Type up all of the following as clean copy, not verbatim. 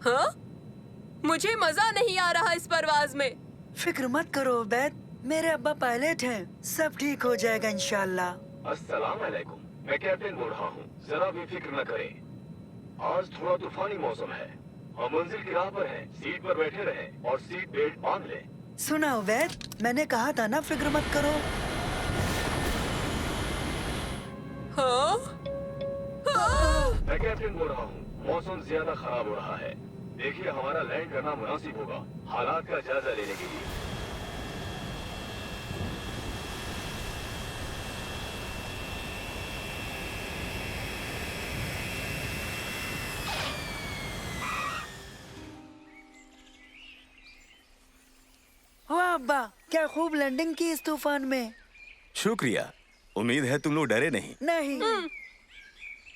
हाँ? मुझे मजा नहीं आ रहा इस परवाज में। फिक्र मत करो उबैद, मेरे अब्बा पायलट हैं, सब ठीक हो जाएगा इंशाल्लाह। अस्सलाम वालेकुम, मैं कैप्टन बोल रहा हूँ। जरा भी फिक्र न करें, आज थोड़ा तूफानी मौसम है। हम मंजिल की राह पर हैं। सीट पर बैठे रहें और सीट बेल्ट बांध लें। सुना उबैद, मैंने कहा था ना फिक्र मत करो। हाँ? हाँ? मैं कैप्टन बोल रहा हूँ, मौसम ज्यादा खराब हो रहा है। देखिए, हमारा लैंड करना मुनासिब होगा, हालात का जायजा लेने के लिए। वाह अब्बा, क्या खूब लैंडिंग की इस तूफान में। शुक्रिया। उम्मीद है तुम लोग डरे नहीं। नहीं।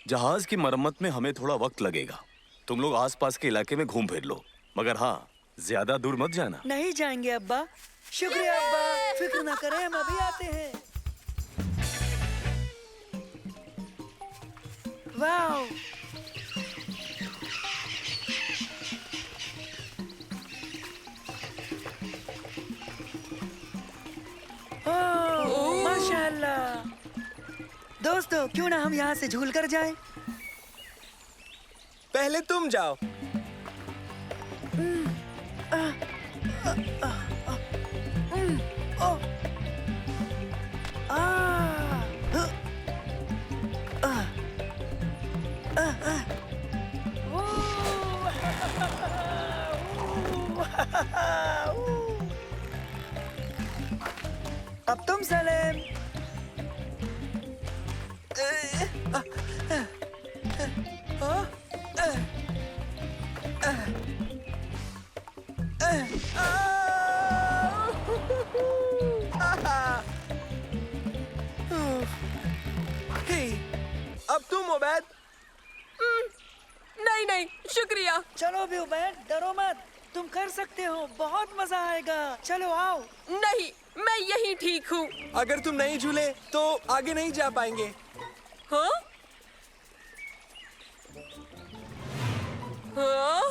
जहाज की मरम्मत में हमें थोड़ा वक्त लगेगा। तुम लोग आसपास के इलाके में घूम फिर लो, मगर हाँ, ज्यादा दूर मत जाना। नहीं जाएंगे अब्बा। शुक्रिया अब्बा, फिक्र न करें, हम अभी आते हैं। वाह, ओह माशाअल्लाह। दोस्तों, क्यों ना हम यहाँ से झूल कर जाएं? पहले तुम जाओ। अब तुम सलेम। अब तुम उबैद। नहीं नहीं, शुक्रिया। चलो भी उबैद, डरो मत, तुम कर सकते हो, बहुत मजा आएगा। चलो आओ। नहीं, मैं यही ठीक हूँ। अगर तुम नहीं झूले तो आगे नहीं जा पाएंगे। हाँ? हाँ?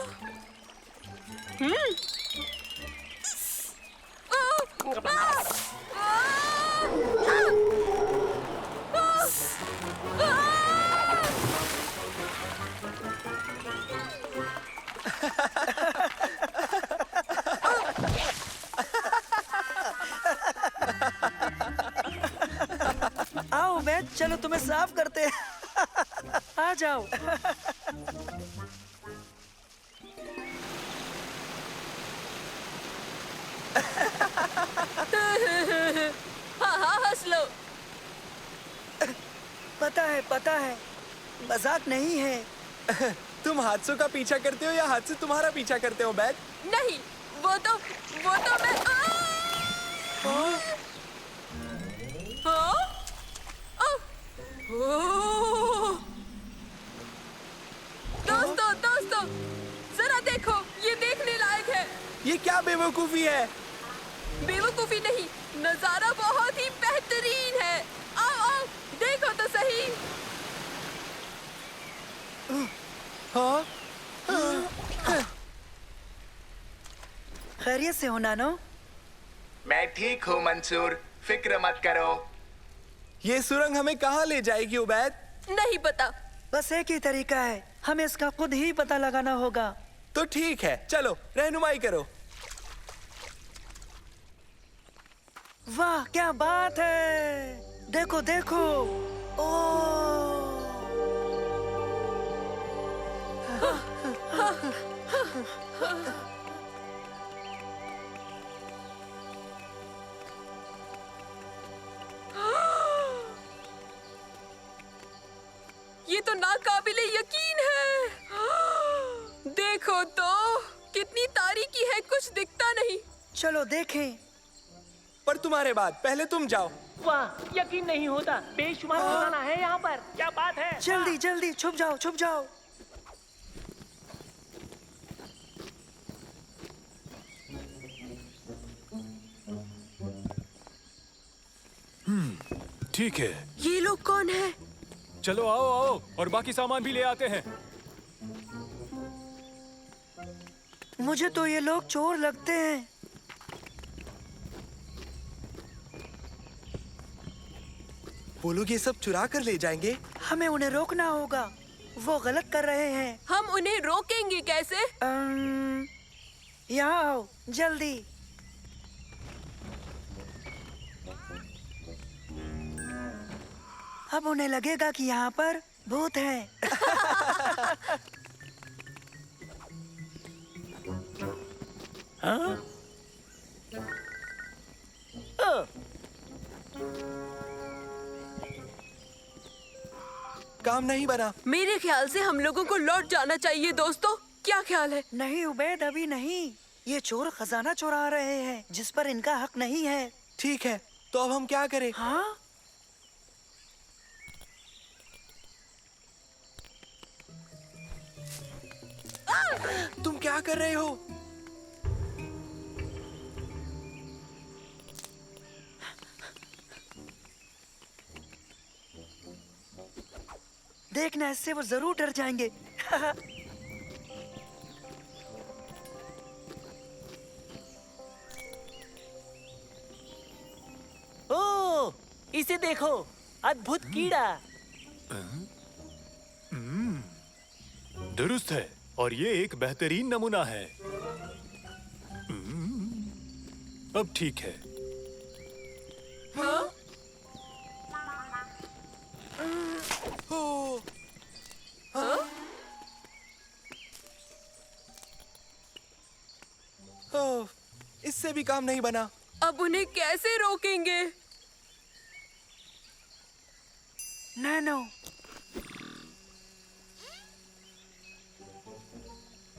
आओ उबैद, चलो तुम्हें साफ करते हैं। आ जाओ। हाँ हाँ, हंस लो। पता है, मजाक नहीं है। तुम हादसों का पीछा करते हो या हादसे तुम्हारा पीछा करते हो उबैद? नहीं, वो तो मैं हाँ? ओह! दोस्तों, जरा देखो, ये देखने लायक है। ये क्या बेवकूफी है? बेवकूफी नहीं, नजारा बहुत ही बेहतरीन है। आओ, देखो तो सही। हाँ? खैरियत से हो नानो? मैं ठीक हूँ मंसूर, फिक्र मत करो। ये सुरंग हमें कहाँ ले जाएगी उबैद? नहीं पता। बस एक ही तरीका है, हमें इसका खुद ही पता लगाना होगा। तो ठीक है, चलो रहनुमाई करो। वाह, क्या बात है, देखो देखो। ओह, ये तो नाकाबिले यकीन है। देखो तो, कितनी तारीकी है, कुछ दिखता नहीं। चलो देखें। पर तुम्हारे बाद पहले तुम जाओ। वाह, यकीन नहीं होता, बेशुमार खजाना है यहाँ पर। क्या बात है। जल्दी जल्दी छुप जाओ, छुप जाओ। ठीक है, ये लोग कौन है? चलो आओ और बाकी सामान भी ले आते हैं। मुझे तो ये लोग चोर लगते हैं। वो लोग ये सब चुरा कर ले जाएंगे। हमें उन्हें रोकना होगा, वो गलत कर रहे हैं। हम उन्हें रोकेंगे कैसे? यहाँ आओ जल्दी। अब उन्हें लगेगा कि यहाँ पर भूत है। हाँ? ओ, काम नहीं बना। मेरे ख्याल से हम लोगों को लौट जाना चाहिए दोस्तों। क्या ख्याल है? नहीं उबैद, अभी नहीं। ये चोर खजाना चुरा रहे हैं जिस पर इनका हक नहीं है। ठीक है, तो अब हम क्या करें? हाँ, तुम क्या कर रहे हो? देखना, इससे वो जरूर डर जाएंगे। ओ, इसे देखो, अद्भुत कीड़ा। दुरुस्त है और ये एक बेहतरीन नमूना है। अब ठीक है। ओ, ओ, इससे भी काम नहीं बना। अब उन्हें कैसे रोकेंगे? नैनो,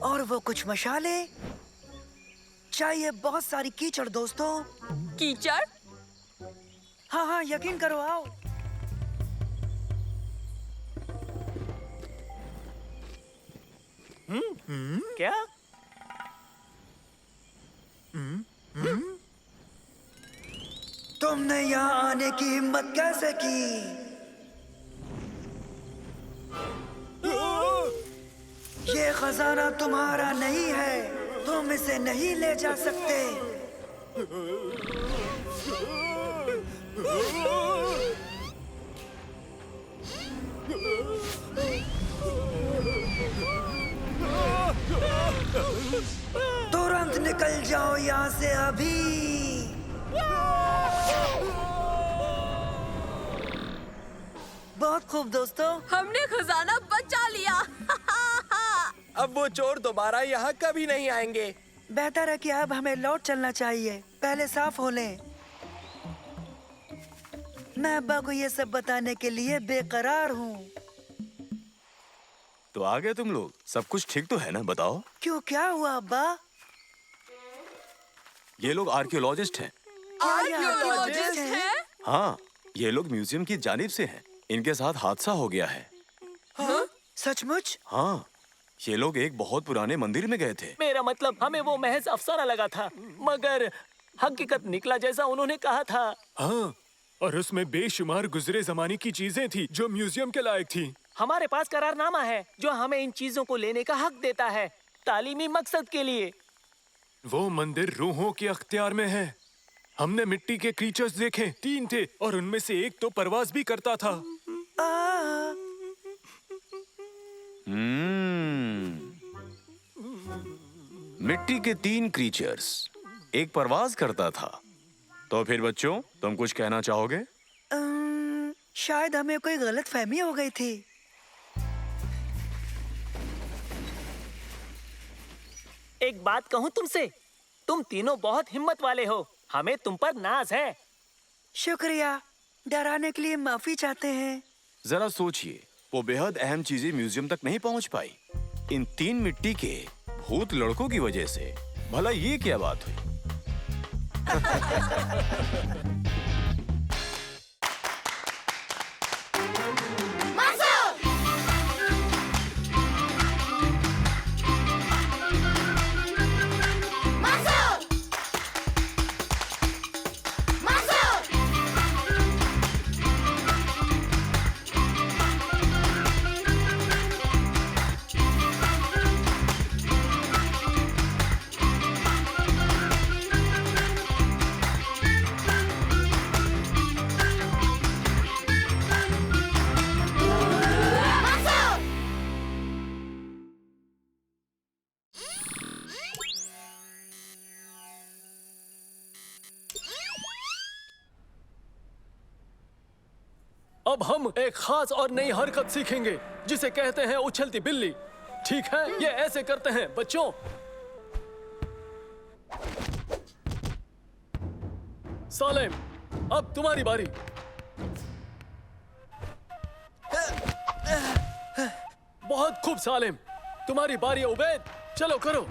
और वो कुछ मशाले चाहिए, बहुत सारी कीचड़ दोस्तों। कीचड़? हाँ हाँ, यकीन करो, आओ। क्या? तुमने यहाँ आने की हिम्मत कैसे की? ये खजाना तुम्हारा नहीं है, तुम इसे नहीं ले जा सकते। तुरंत निकल जाओ यहाँ से अभी। बहुत खूब दोस्तों, हमने खजाना बचा लिया। अब वो चोर दोबारा यहाँ कभी नहीं आएंगे। बेहतर है कि अब हमें लौट चलना चाहिए। पहले साफ हो लें। मैं अब्बा को ये सब बताने के लिए बेकरार हूँ। तो आ गए तुम लोग? सब कुछ ठीक तो है ना? बताओ। क्यों, क्या हुआ अब्बा? ये लोग आर्कियोलॉजिस्ट हैं। आर्कियोलॉजिस्ट हैं? हाँ, ये लोग म्यूजियम की जानिब से हैं। इनके साथ हादसा हो गया है। हाँ? सचमुच? हाँ, ये लोग एक बहुत पुराने मंदिर में गए थे। मेरा मतलब, हमें वो महज अफसाना लगा था, मगर हकीकत निकला जैसा उन्होंने कहा था। हाँ, और उसमें बेशुमार गुजरे जमाने की चीजें थी जो म्यूजियम के लायक थी। हमारे पास करारनामा है जो हमें इन चीजों को लेने का हक देता है, तालीमी मकसद के लिए। वो मंदिर रूहों के अख्तियार में है। हमने मिट्टी के क्रीचर्स देखे, 3 थे और उनमें से एक तो परवाज भी करता था। मिट्टी के 3 क्रीचर्स, एक परवाज करता था। तो फिर बच्चों, तुम कुछ कहना चाहोगे? शायद हमें कोई गलतफहमी हो गई थी। एक बात कहूँ तुमसे, तुम तीनों बहुत हिम्मत वाले हो। हमें तुम पर नाज है। शुक्रिया, डराने के लिए माफी चाहते हैं। जरा सोचिए, वो बेहद अहम चीजें म्यूजियम तक नहीं पहुंच पाई इन 3 मिट्टी के भूत लड़कों की वजह से। भला ये क्या बात हुई? अब हम एक खास और नई हरकत सीखेंगे जिसे कहते हैं उछलती बिल्ली। ठीक है, ये ऐसे करते हैं बच्चों। सालेम, अब तुम्हारी बारी। बहुत खूब सालेम, तुम्हारी बारी है उबैद, चलो करो।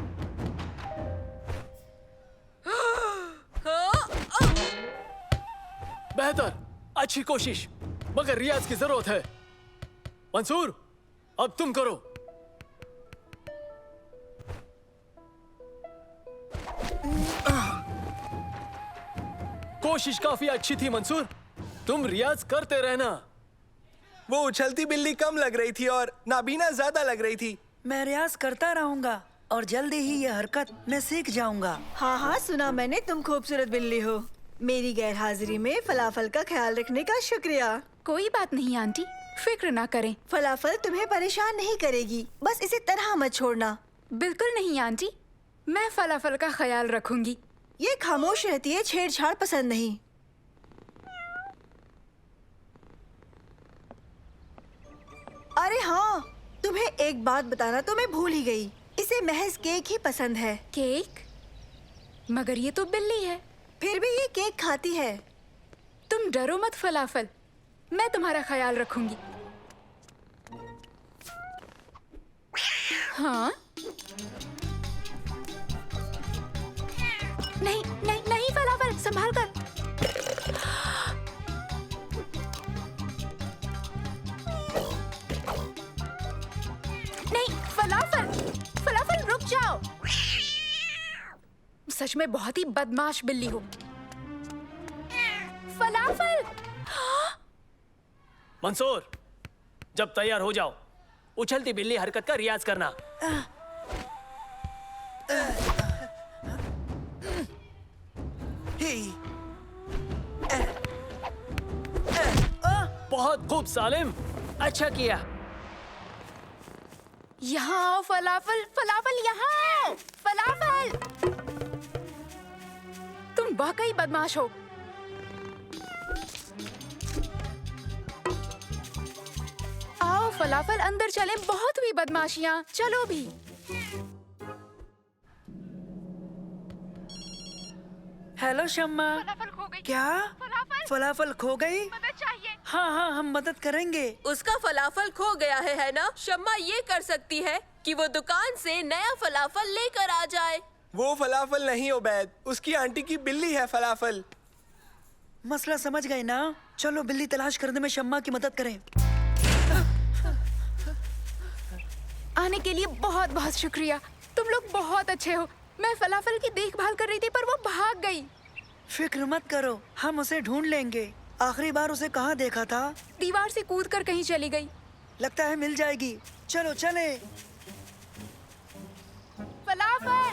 बेहतर, अच्छी कोशिश, मगर रियाज की जरूरत है। मंसूर, अब तुम करो। कोशिश काफी अच्छी थी मंसूर, तुम रियाज करते रहना। वो उछलती बिल्ली कम लग रही थी और नाबीना ज्यादा लग रही थी। मैं रियाज करता रहूंगा और जल्दी ही ये हरकत मैं सीख जाऊंगा। हाँ हाँ, सुना मैंने तुम खूबसूरत बिल्ली हो। मेरी गैर हाजिरी में फलाफल का ख्याल रखने का शुक्रिया। कोई बात नहीं आंटी, फिक्र ना करें। फलाफल तुम्हें परेशान नहीं करेगी, बस इसे तनहा मत छोड़ना। बिल्कुल नहीं आंटी, मैं फलाफल का ख्याल रखूंगी। ये खामोश रहती है, छेड़छाड़ पसंद नहीं। अरे हाँ, तुम्हें एक बात बताना तो मैं भूल ही गई। इसे महज केक ही पसंद है। केक? मगर ये तो बिल्ली है। फिर भी ये केक खाती है। तुम डरो मत फलाफल, मैं तुम्हारा ख्याल रखूंगी। हाँ? नहीं नहीं नहीं फलाफल, संभाल कर। नहीं फलाफल, फलाफल रुक जाओ। सच में बहुत ही बदमाश बिल्ली हो। फलाफल! मंसूर, जब तैयार हो जाओ, उछलती बिल्ली हरकत का रियाज करना। बहुत खूब सालिम, अच्छा किया। यहाँ आओ फलाफल, फलाफल यहाँ आओ, फलाफल! तुम वाकई बदमाश हो। आओ फलाफल, अंदर चलें, बहुत हुई बदमाशियाँ, चलो भी। हेलो शम्मा। फलाफल खो गई। क्या? फलाफल खो गई? मदद चाहिए। हाँ हाँ, हम मदद करेंगे। उसका फलाफल खो गया है ना? शम्मा ये कर सकती है कि वो दुकान से नया फलाफल लेकर आ जाए। वो फलाफल नहीं उबैद, उसकी आंटी की बिल्ली है फलाफल। मसला समझ गए ना? चलो बिल्ली तलाश करने में शम्मा की मदद करें। आने के लिए बहुत बहुत शुक्रिया, तुम लोग बहुत अच्छे हो। मैं फलाफल की देखभाल कर रही थी पर वो भाग गई। फिक्र मत करो, हम उसे ढूंढ लेंगे। आखिरी बार उसे कहाँ देखा था? दीवार से कूदकर कहीं चली गई। लगता है मिल जाएगी, चलो चले। फलाफल!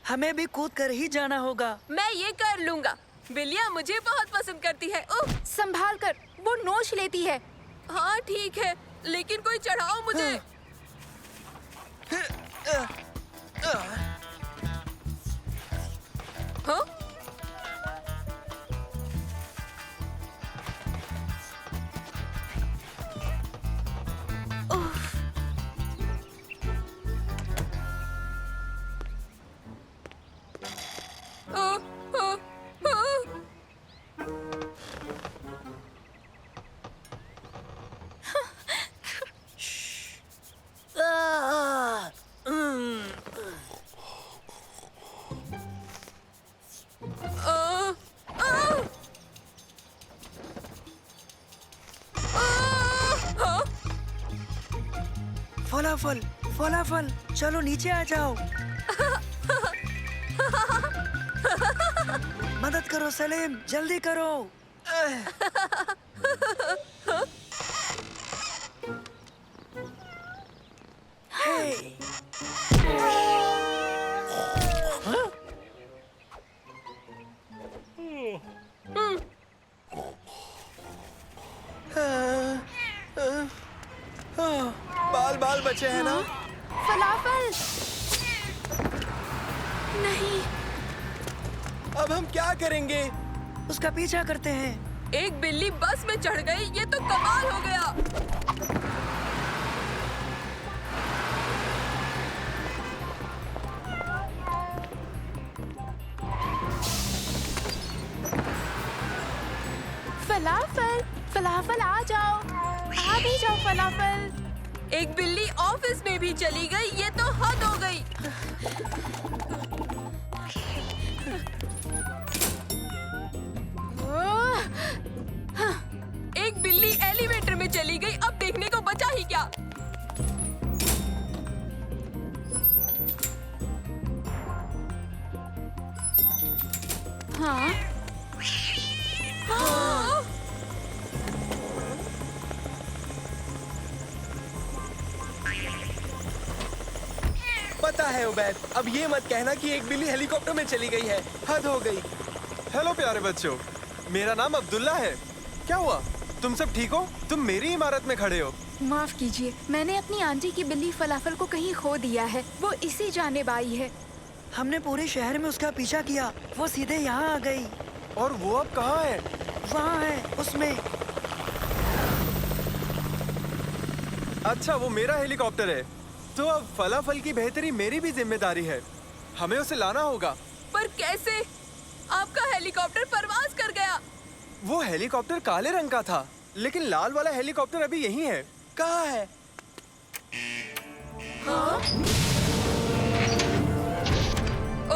हमें भी कूद कर ही जाना होगा। मैं ये कर लूंगा, बिल्लियाँ मुझे बहुत पसंद करती है। ओह, संभाल कर, वो नोच लेती है। हाँ ठीक है, लेकिन कोई चढ़ाओ मुझे। हाँ? फलाफल, फलाफल, चलो नीचे आ जाओ। मदद करो सलीम, जल्दी करो। हे। बाल बाल बचे हैं ना? फलाफल! नहीं। अब हम क्या करेंगे? उसका पीछा करते हैं। एक बिल्ली बस में चढ़ गई, ये तो कमाल हो गया। फलाफल, फलाफल आ जाओ, आ भी जाओ फलाफल। एक बिल्ली ऑफिस में भी चली गई, ये तो हद हो गई। एक बिल्ली एलिवेटर में चली गई, अब देखने को बचा ही क्या। हाँ, हाँ? पता है उबैद, अब ये मत कहना कि एक बिल्ली हेलीकॉप्टर में चली गई है। हद हो गई। हेलो प्यारे बच्चों, मेरा नाम अब्दुल्ला है। क्या हुआ? तुम सब ठीक हो? तुम मेरी इमारत में खड़े हो। माफ कीजिए, मैंने अपनी आंटी की बिल्ली फलाफल को कहीं खो दिया है। वो इसी जानिब आई है। हमने पूरे शहर में उसका पीछा किया, वो सीधे यहाँ आ गई। और वो अब कहाँ है? वहाँ है, उसमें। अच्छा, वो मेरा हेलीकॉप्टर है। तो अब फलाफल की बेहतरी मेरी भी जिम्मेदारी है। हमें उसे लाना होगा। पर कैसे? आपका हेलीकॉप्टर परवाज कर गया। वो हेलीकॉप्टर काले रंग का था, लेकिन लाल वाला हेलीकॉप्टर अभी यहीं है। कहाँ है? हाँ?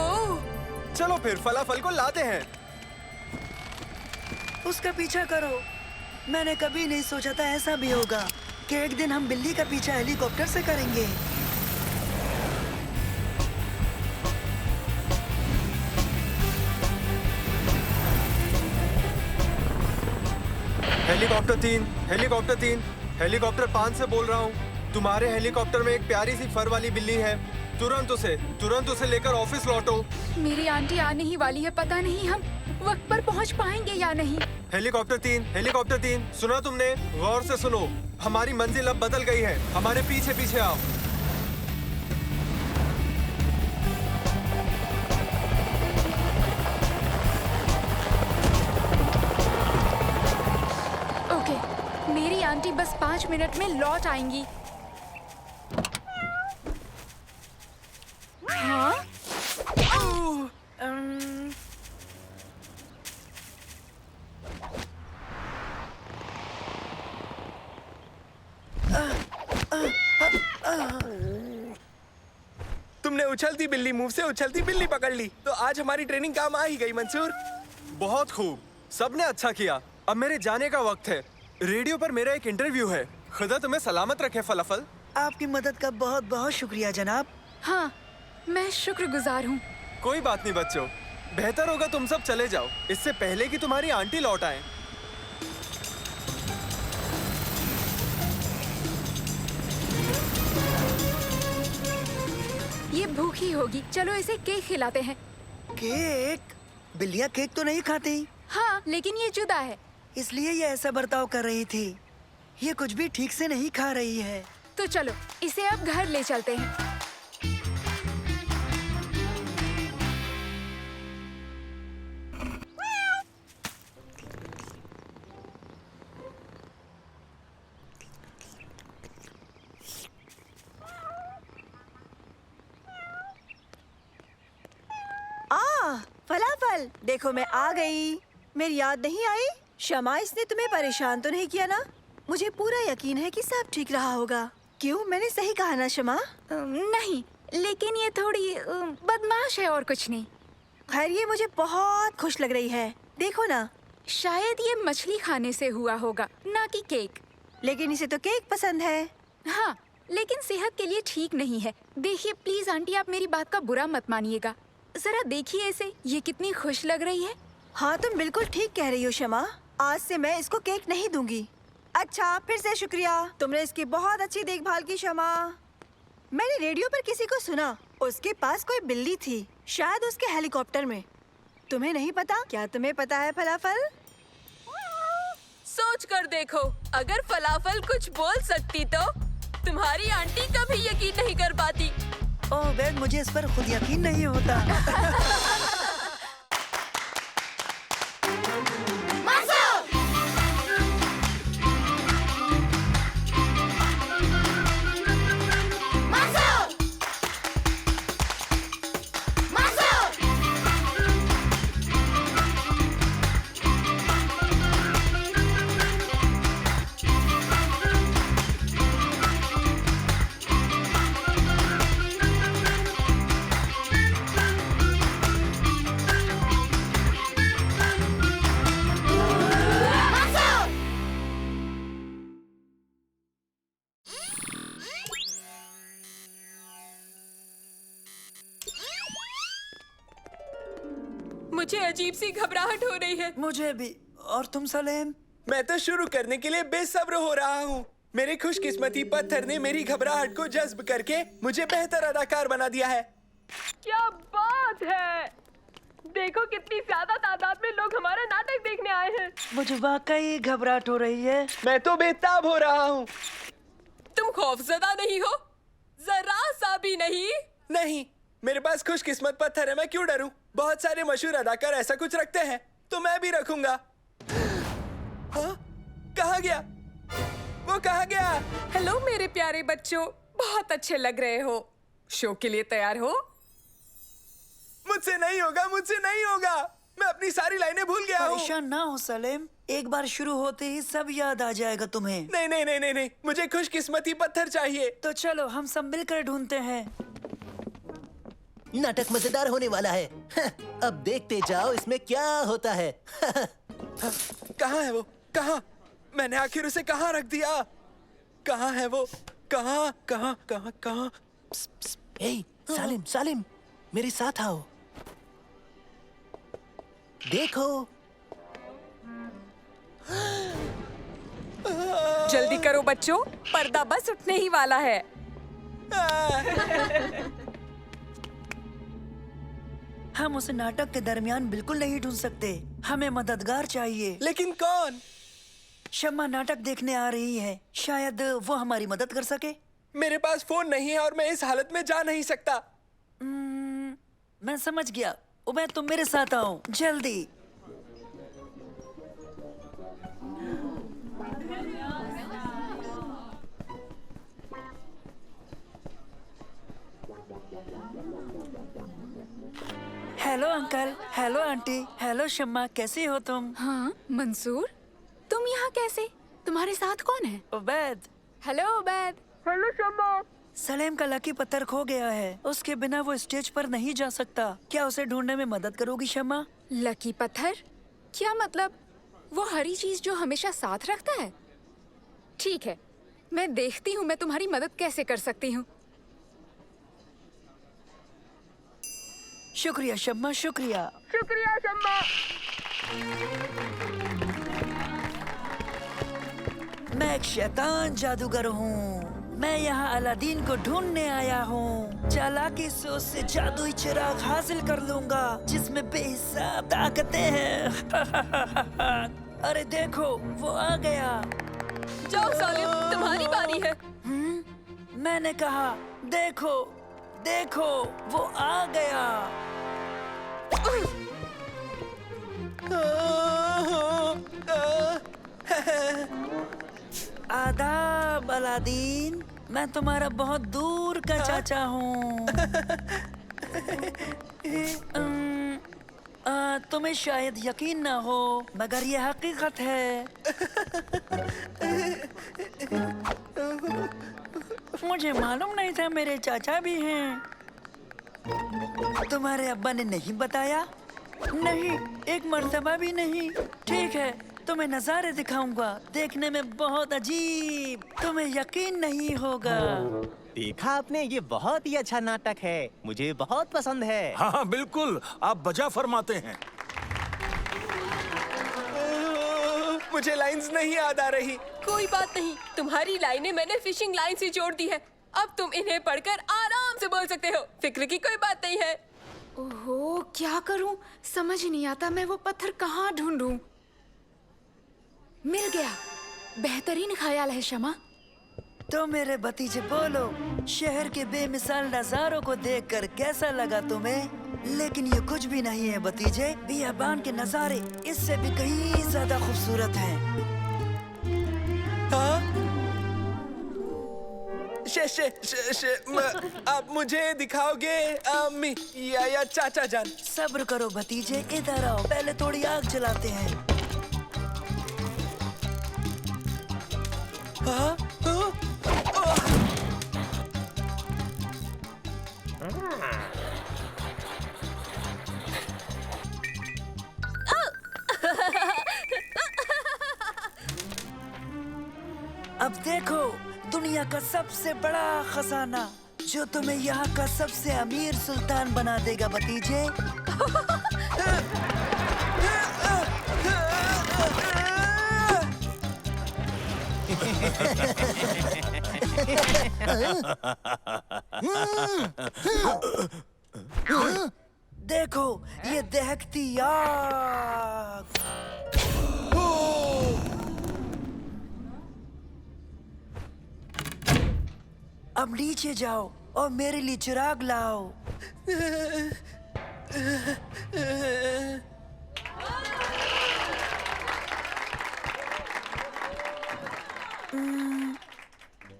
ओह, चलो फिर फलाफल को लाते हैं। उसका पीछा करो। मैंने कभी नहीं सोचा था ऐसा भी होगा कि एक दिन हम बिल्ली का पीछा हेलीकॉप्टर से करेंगे। हेलीकॉप्टर 3, हेलीकॉप्टर 3, हेलीकॉप्टर 5 से बोल रहा हूँ। तुम्हारे हेलीकॉप्टर में एक प्यारी सी फर वाली बिल्ली है। तुरंत उसे लेकर ऑफिस लौटो। मेरी आंटी आने ही वाली है, पता नहीं हम वक्त पर पहुंच पाएंगे या नहीं। हेलीकॉप्टर 3, सुना तुमने? गौर से सुनो, हमारी मंजिल अब बदल गई है। हमारे पीछे पीछे आओ। ओके, मेरी आंटी बस 5 मिनट में लौट आएंगी। हाँ? तुमने उछलती बिल्ली मुंह से उछलती बिल्ली पकड़ ली, तो आज हमारी ट्रेनिंग काम आ ही गई मंसूर। बहुत खूब, सबने अच्छा किया। अब मेरे जाने का वक्त है। रेडियो पर मेरा एक इंटरव्यू है। खुदा तुम्हें सलामत रखे फलाफल। आपकी मदद का बहुत बहुत शुक्रिया जनाब। हाँ, मैं शुक्रगुजार हूँ। कोई बात नहीं बच्चों, बेहतर होगा तुम सब चले जाओ, इससे पहले कि तुम्हारी आंटी लौट आए। ये भूखी होगी, चलो इसे केक खिलाते हैं। केक? बिल्लियाँ केक तो नहीं खाती। हाँ, लेकिन ये जुदा है। इसलिए ये ऐसा बर्ताव कर रही थी। ये कुछ भी ठीक से नहीं खा रही है। तो चलो इसे अब घर ले चलते हैं। फलाफल, देखो मैं आ गई। मेरी याद नहीं आई? शमा, इसने तुम्हें परेशान तो नहीं किया ना? मुझे पूरा यकीन है कि सब ठीक रहा होगा। क्यों, मैंने सही कहा ना शमा? नहीं, लेकिन ये थोड़ी बदमाश है और कुछ नहीं। खैर, ये मुझे बहुत खुश लग रही है। देखो ना, शायद ये मछली खाने से हुआ होगा, ना कि केक। लेकिन इसे तो केक पसंद है। हाँ, लेकिन सेहत के लिए ठीक नहीं है। देखिए प्लीज आंटी, आप मेरी बात का बुरा मत मानिएगा। जरा देखिए इसे, ये कितनी खुश लग रही है। हाँ, तुम बिल्कुल ठीक कह रही हो शमा। आज से मैं इसको केक नहीं दूंगी। अच्छा, फिर से शुक्रिया, तुमने इसकी बहुत अच्छी देखभाल की शमा। मैंने रेडियो पर किसी को सुना, उसके पास कोई बिल्ली थी, शायद उसके हेलीकॉप्टर में। तुम्हें नहीं पता? क्या तुम्हें पता है फलाफल? सोच कर देखो, अगर फलाफल कुछ बोल सकती तो तुम्हारी आंटी कभी यकीन नहीं कर पाती। ओह बेग, मुझे इस पर खुद यकीन नहीं होता। मुझे अजीब सी घबराहट हो रही है। मुझे भी। और तुम सलेम? मैं तो शुरू करने के लिए बेसब्र हो रहा हूँ। मेरी खुशकिस्मती पत्थर ने मेरी घबराहट को जज्ब करके मुझे बेहतर अदाकार बना दिया है। क्या बात है! देखो कितनी ज्यादा तादाद में लोग हमारा नाटक देखने आए हैं। मुझे वाकई घबराहट हो रही है। मैं तो बेताब हो रहा हूँ। तुम खौफजदा नहीं हो? जरा सा भी नहीं? नहीं, मेरे पास खुशकिस्मत पत्थर है, मैं क्यों डरूं? बहुत सारे मशहूर अदाकार ऐसा कुछ रखते हैं, तो मैं भी रखूंगा। हाँ? कहाँ गया? वो कहाँ गया? हेलो मेरे प्यारे बच्चों, बहुत अच्छे लग रहे हो। शो के लिए तैयार हो? मुझसे नहीं होगा, मुझसे नहीं होगा। मैं अपनी सारी लाइनें भूल गया हूँ। परेशान ना हो सलेम, एक बार शुरू होते ही सब याद आ जाएगा तुम्हें। नहीं नहीं नहीं नहीं नहीं, मुझे खुशकिस्मती पत्थर चाहिए। तो चलो हम सब मिलकर ढूंढते हैं। नाटक मजेदार होने वाला है। अब देखते जाओ इसमें क्या होता है। कहाँ है वो? कहाँ? मैंने आखिर उसे कहाँ रख दिया? कहाँ है वो? कहाँ कहाँ कहाँ कहाँ? ए, सालिम सालिम, मेरे साथ आओ। देखो। जल्दी करो बच्चों, पर्दा बस उठने ही वाला है। हम उसे नाटक के दरमियान बिल्कुल नहीं ढूंढ सकते। हमें मददगार चाहिए। लेकिन कौन? शम्मा नाटक देखने आ रही है, शायद वो हमारी मदद कर सके। मेरे पास फोन नहीं है और मैं इस हालत में जा नहीं सकता। मैं समझ गया। उबैद तुम मेरे साथ आओ जल्दी। Hello uncle, hello aunty, hello Shamma, कैसे हो तुम? हाँ मंसूर, तुम यहाँ कैसे? तुम्हारे साथ कौन है? उबैद। हेलो उबैद। हेलो शम्मा। सलेम का लकी पत्थर खो गया है, उसके बिना वो स्टेज पर नहीं जा सकता। क्या उसे ढूंढने में मदद करोगी शम्मा? लकी पत्थर? क्या मतलब? वो हरी चीज जो हमेशा साथ रखता है? ठीक है, मैं देखती हूँ मैं तुम्हारी मदद कैसे कर सकती हूँ। शुक्रिया शम्मा, शुक्रिया। शुक्रिया शम्मा। मैं एक शैतान जादूगर हूँ। मैं यहाँ अलादीन को ढूंढने आया हूँ। चालाकी से उससे जादुई चिराग हासिल कर लूंगा जिसमें बेहिसाब ताकतें हैं। अरे देखो, वो आ गया। जाओ सालिम, तुम्हारी बारी है। मैंने कहा देखो, देखो, वो आ गया। आदाब अलादीन, मैं तुम्हारा बहुत दूर का चाचा हूँ। तुम्हें शायद यकीन ना हो, मगर ये हकीकत है। मुझे मालूम नहीं था मेरे चाचा भी हैं। तुम्हारे अब्बा ने नहीं बताया? नहीं, एक मर्तबा भी नहीं। ठीक है, तुम्हें नजारे दिखाऊंगा, देखने में बहुत अजीब, तुम्हें यकीन नहीं होगा। देखा आपने, ये बहुत ही अच्छा नाटक है, मुझे बहुत पसंद है। हाँ बिल्कुल, आप बजा फरमाते हैं। मुझे लाइंस नहीं याद आ रही। कोई बात नहीं, तुम्हारी लाइनें मैंने फिशिंग लाइन से जोड़ दी है। अब तुम इन्हें पढ़कर आराम से बोल सकते हो। फिक्र की कोई बात नहीं है। ओहो, क्या करूं? समझ ही नहीं आता मैं वो पत्थर कहाँ ढूंढूं। मिल गया। बेहतरीन ख्याल है शमा। तो मेरे भतीजे बोलो, शहर के बेमिसाल नजारों को देखकर कैसा लगा तुम्हें? लेकिन ये कुछ भी नहीं है भतीजे, बियाबान के नजारे इससे भी कहीं ज्यादा खूबसूरत हैं। हाँ? आप मुझे दिखाओगे अम्मी या चाचा जान? सब्र करो भतीजे, इधर आओ, पहले थोड़ी आग जलाते हैं। हाँ? अब देखो, दुनिया का सबसे बड़ा खजाना जो तुम्हें यहाँ का सबसे अमीर सुल्तान बना देगा भतीजे। देखो ये दहकती आग। अब नीचे जाओ और मेरे लिए चिराग लाओ।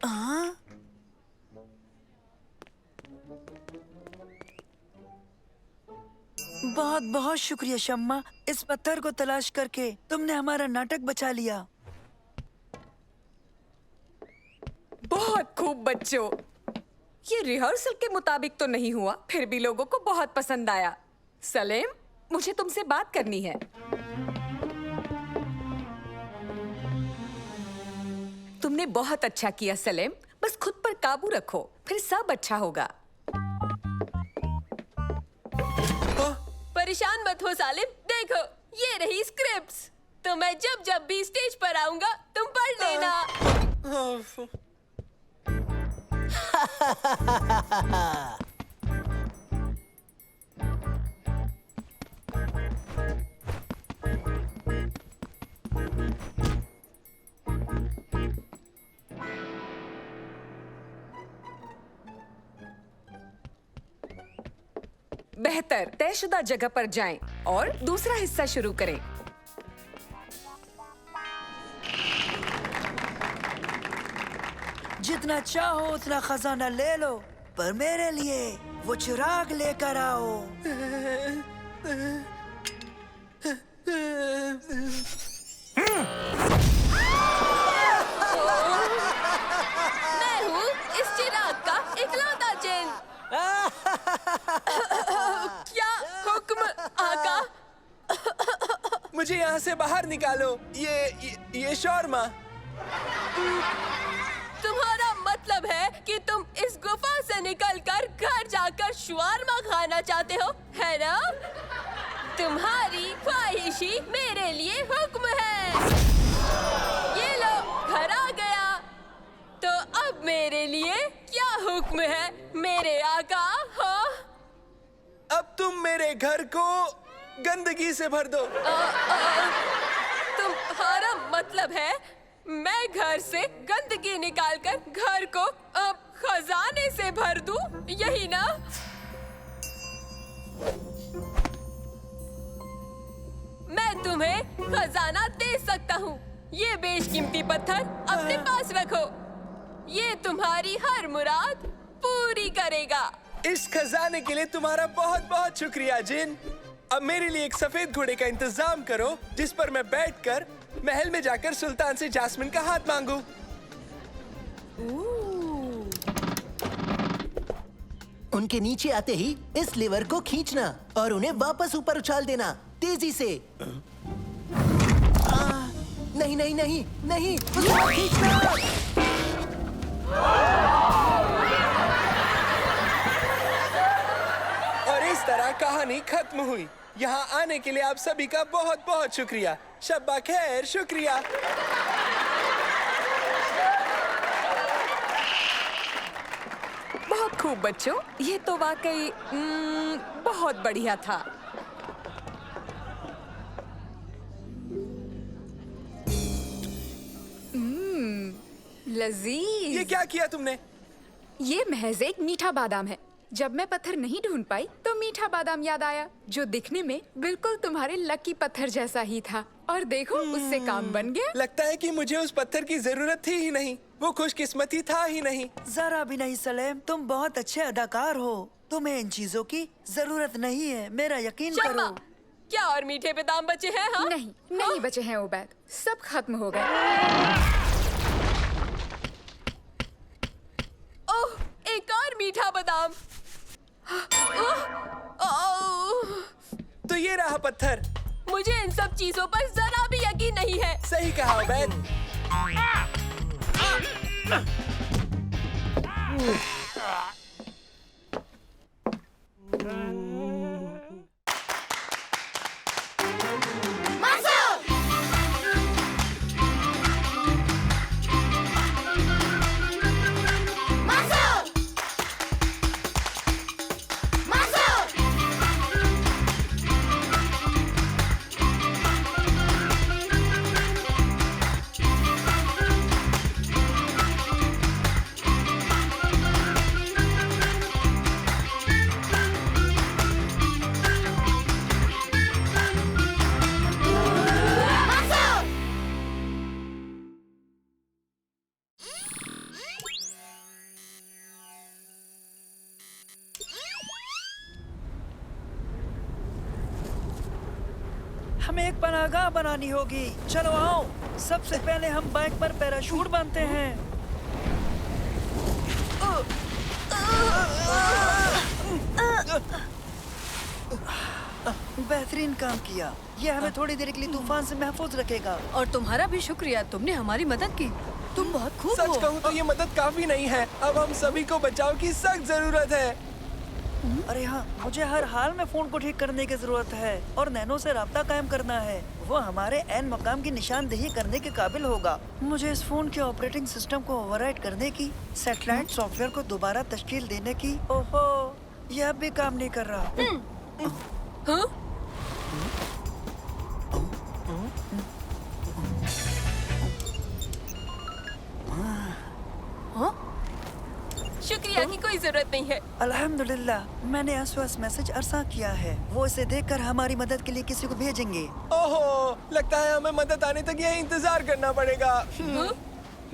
हाँ? बहुत बहुत शुक्रिया शम्मा, इस पत्थर को तलाश करके तुमने हमारा नाटक बचा लिया। बहुत खूब बच्चों, ये रिहर्सल के मुताबिक तो नहीं हुआ, फिर भी लोगों को बहुत पसंद आया। सलेम, मुझे तुमसे बात करनी है। तुमने बहुत अच्छा किया सलेम, बस खुद पर काबू रखो, फिर सब अच्छा होगा। परेशान मत हो सालिम, देखो ये रही स्क्रिप्ट्स, तो मैं जब जब भी स्टेज पर आऊंगा तुम पढ़ लेना। बेहतर, तयशुदा जगह पर जाएं और दूसरा हिस्सा शुरू करें। जितना चाहो उतना खजाना ले लो, पर मेरे लिए वो चिराग लेकर आओ। मैं हूँ इस चिराग का इकलौता जिन। क्या हुक्म आका? मुझे यहाँ से बाहर निकालो। ये शौर्मा। तुम्हारा मतलब है कि तुम इस गुफा से निकलकर घर जाकर शवारमा खाना चाहते हो, है ना? तुम्हारी ख्वाहिशी मेरे लिए हुक्म है। ये लो, घर आ गया। तो अब मेरे लिए क्या हुक्म है मेरे आका? हाँ? अब तुम मेरे घर को गंदगी से भर दो। तुम्हारा मतलब है मैं घर से गंदगी निकालकर घर को अब खजाने से भर दूं, यही ना? मैं तुम्हें खजाना दे सकता हूँ। ये बेशकीमती पत्थर अपने पास रखो, ये तुम्हारी हर मुराद पूरी करेगा। इस खजाने के लिए तुम्हारा बहुत बहुत शुक्रिया जिन। अब मेरे लिए एक सफेद घोड़े का इंतजाम करो, जिस पर मैं बैठकर महल में जाकर सुल्तान से जास्मिन का हाथ मांगू। उनके नीचे आते ही इस लीवर को खींचना और उन्हें वापस ऊपर उछाल देना, तेजी से। नहीं नहीं नहीं नहीं, उसको खींचना। और इस तरह कहानी खत्म हुई। यहाँ आने के लिए आप सभी का बहुत बहुत शुक्रिया। शब्बा खैर, शुक्रिया। बहुत खूब बच्चों, ये तो वाकई बहुत बढ़िया था। लजीज। ये क्या किया तुमने? ये महज एक मीठा बादाम है। जब मैं पत्थर नहीं ढूंढ पाई तो मीठा बादाम याद आया, जो दिखने में बिल्कुल तुम्हारे लकी पत्थर जैसा ही था। और देखो, उससे काम बन गया। लगता है कि मुझे उस पत्थर की जरूरत थी ही नहीं। वो खुशकिस्मती था ही नहीं। जरा भी नहीं सलेम, तुम बहुत अच्छे अदाकार हो। तुम्हें इन चीजों की जरूरत नहीं है, मेरा यकीन करो। क्या और मीठे बादाम बचे हैं? हाँ? नहीं बचे हैं उबैद, सब खत्म हो गए। ओह, एक और मीठा बादाम। तो ये रहा पत्थर। मुझे इन सब चीजों पर जरा भी यकीन नहीं है। सही कहा उबैद। Muscle! हमें एक पनाहगाह बनानी होगी। चलो आओ, सबसे पहले हम बाइक पर पैराशूट बांधते हैं। बेहतरीन काम किया। ये हमें थोड़ी देर के लिए तूफान से महफूज रखेगा। और तुम्हारा भी शुक्रिया, तुमने हमारी मदद की। तुम बहुत खूब हो। सच कहूँ तो ये मदद काफी नहीं है। अब हम सभी को बचाव की सख्त जरूरत है। अरे हाँ, मुझे हर हाल में फोन को ठीक करने की जरूरत है और नैनो से राब्ता कायम करना है। वो हमारे एन मकाम की निशानदेही करने के काबिल होगा। मुझे इस फोन के ऑपरेटिंग सिस्टम को ओवरराइट करने की, सैटेलाइट सॉफ्टवेयर को दोबारा तश्कील देने की। ओहो, यह भी काम नहीं कर रहा। हाँ? शुक्रिया की कोई जरूरत नहीं है। अल्हम्दुलिल्लाह, मैंने SOS मैसेज अरसा किया है। वो इसे देखकर हमारी मदद के लिए किसी को भेजेंगे। ओहो, लगता है हमें मदद आने तक यह इंतजार करना पड़ेगा।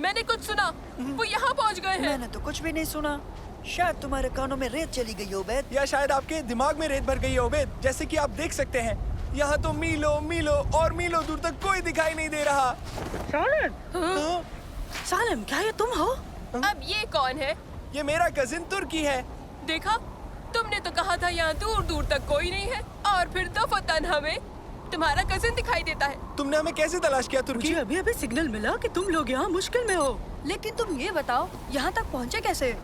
मैंने कुछ सुना, वो यहाँ पहुँच गए हैं। मैंने तो कुछ भी नहीं सुना। शायद तुम्हारे कानों में रेत चली गई उबैद, या शायद आपके दिमाग में रेत भर गई है उबैद। जैसे कि आप देख सकते हैं, यहाँ तो मीलों मीलों और मीलों दूर तक कोई दिखाई नहीं दे रहा। सालिम, क्या ये तुम हो? अब ये कौन है? ये मेरा कजिन तुर्की है। देखा, तुमने तो कहा था यहाँ दूर दूर तक कोई नहीं है, और फिर दफतन हमें तुम्हारा कजिन दिखाई देता है। तुमने हमें कैसे तलाश किया तुर्की? मुझे अभी अभी सिग्नल मिला कि तुम लोग यहाँ मुश्किल में हो। लेकिन तुम ये बताओ, यहाँ तक पहुँचे कैसे?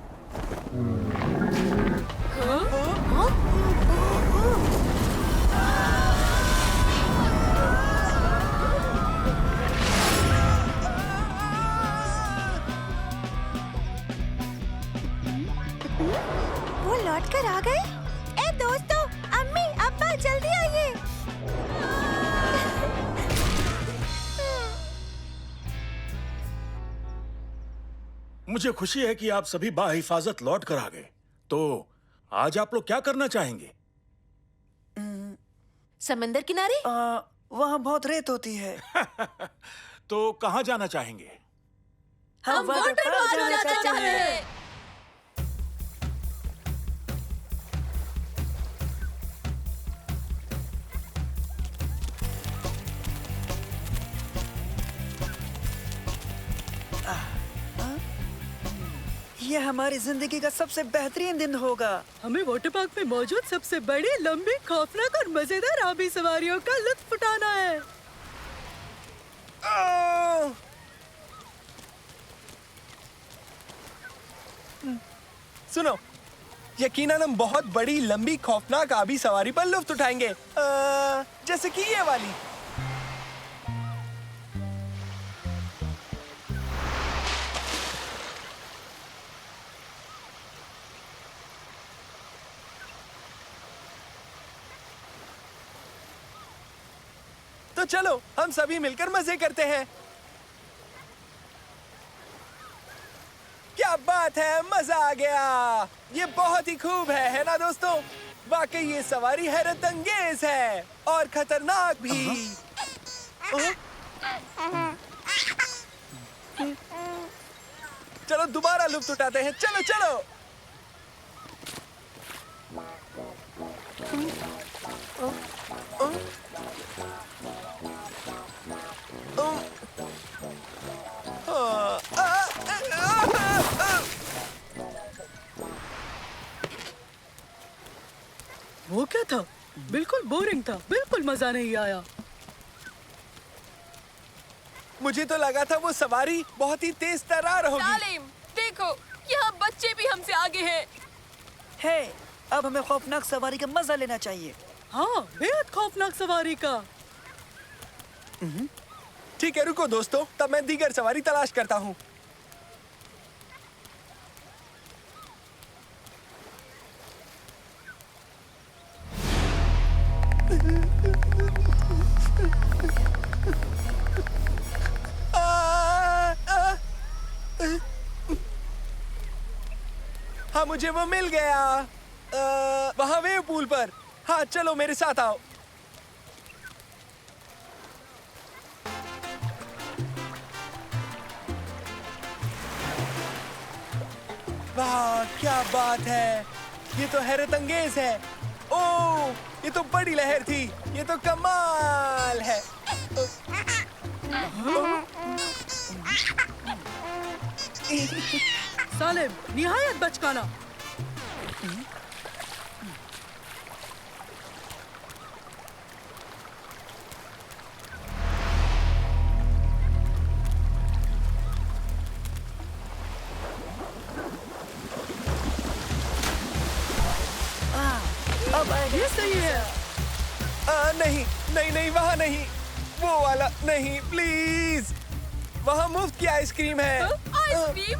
वो लौट कर आ गए। ए दोस्तों, अम्मी, अब्बा, जल्दी आइए। मुझे खुशी है कि आप सभी बाहिफाजत लौट कर आ गए। तो आज आप लोग क्या करना चाहेंगे? समंदर किनारे? वहाँ बहुत रेत होती है। तो कहाँ जाना चाहेंगे? हम वाटर पार्क जाना चाहते हैं। ये हमारी जिंदगी का सबसे बेहतरीन दिन होगा। हमें वाटर पार्क में मौजूद सबसे बड़ी, लंबी, खौफनाक और मजेदार आबी सवारियों का लुत्फ उठाना है। सुनो, यकीनन हम बहुत बड़ी, लंबी, खौफनाक आबी सवारी पर लुत्फ उठाएंगे, जैसे कि ये वाली। तो चलो हम सभी मिलकर मजे करते हैं। क्या बात है, मजा आ गया। ये बहुत ही खूब है ना दोस्तों? वाकई ये सवारी हैरत अंगेज है और खतरनाक भी। चलो दोबारा लुत्फ उठाते हैं। चलो चलो। वो क्या था? बिल्कुल बोरिंग था, बिल्कुल मजा नहीं आया। मुझे तो लगा था वो सवारी बहुत ही तेज तर्रार होगी। सालिम, देखो, यहाँ बच्चे भी हमसे आगे हैं। हे, अब हमें खौफनाक सवारी का मजा लेना चाहिए। हाँ, बेहद खौफनाक सवारी का। ठीक है, रुको दोस्तों, तब मैं दीगर सवारी तलाश करता हूँ। हाँ, मुझे वो मिल गया। वहाँ वेव पूल पर। हाँ, चलो मेरे साथ आओ। वाह, क्या बात है। ये तो हैरत अंगेज है। ओह, ये तो बड़ी लहर थी। ये तो कमाल सालेम, निहायत बचकाना। अब ये सही है। नहीं नहीं नहीं, वहाँ नहीं, वो वाला नहीं, प्लीज। वहाँ मुफ्त की आइसक्रीम है। आइसक्रीम?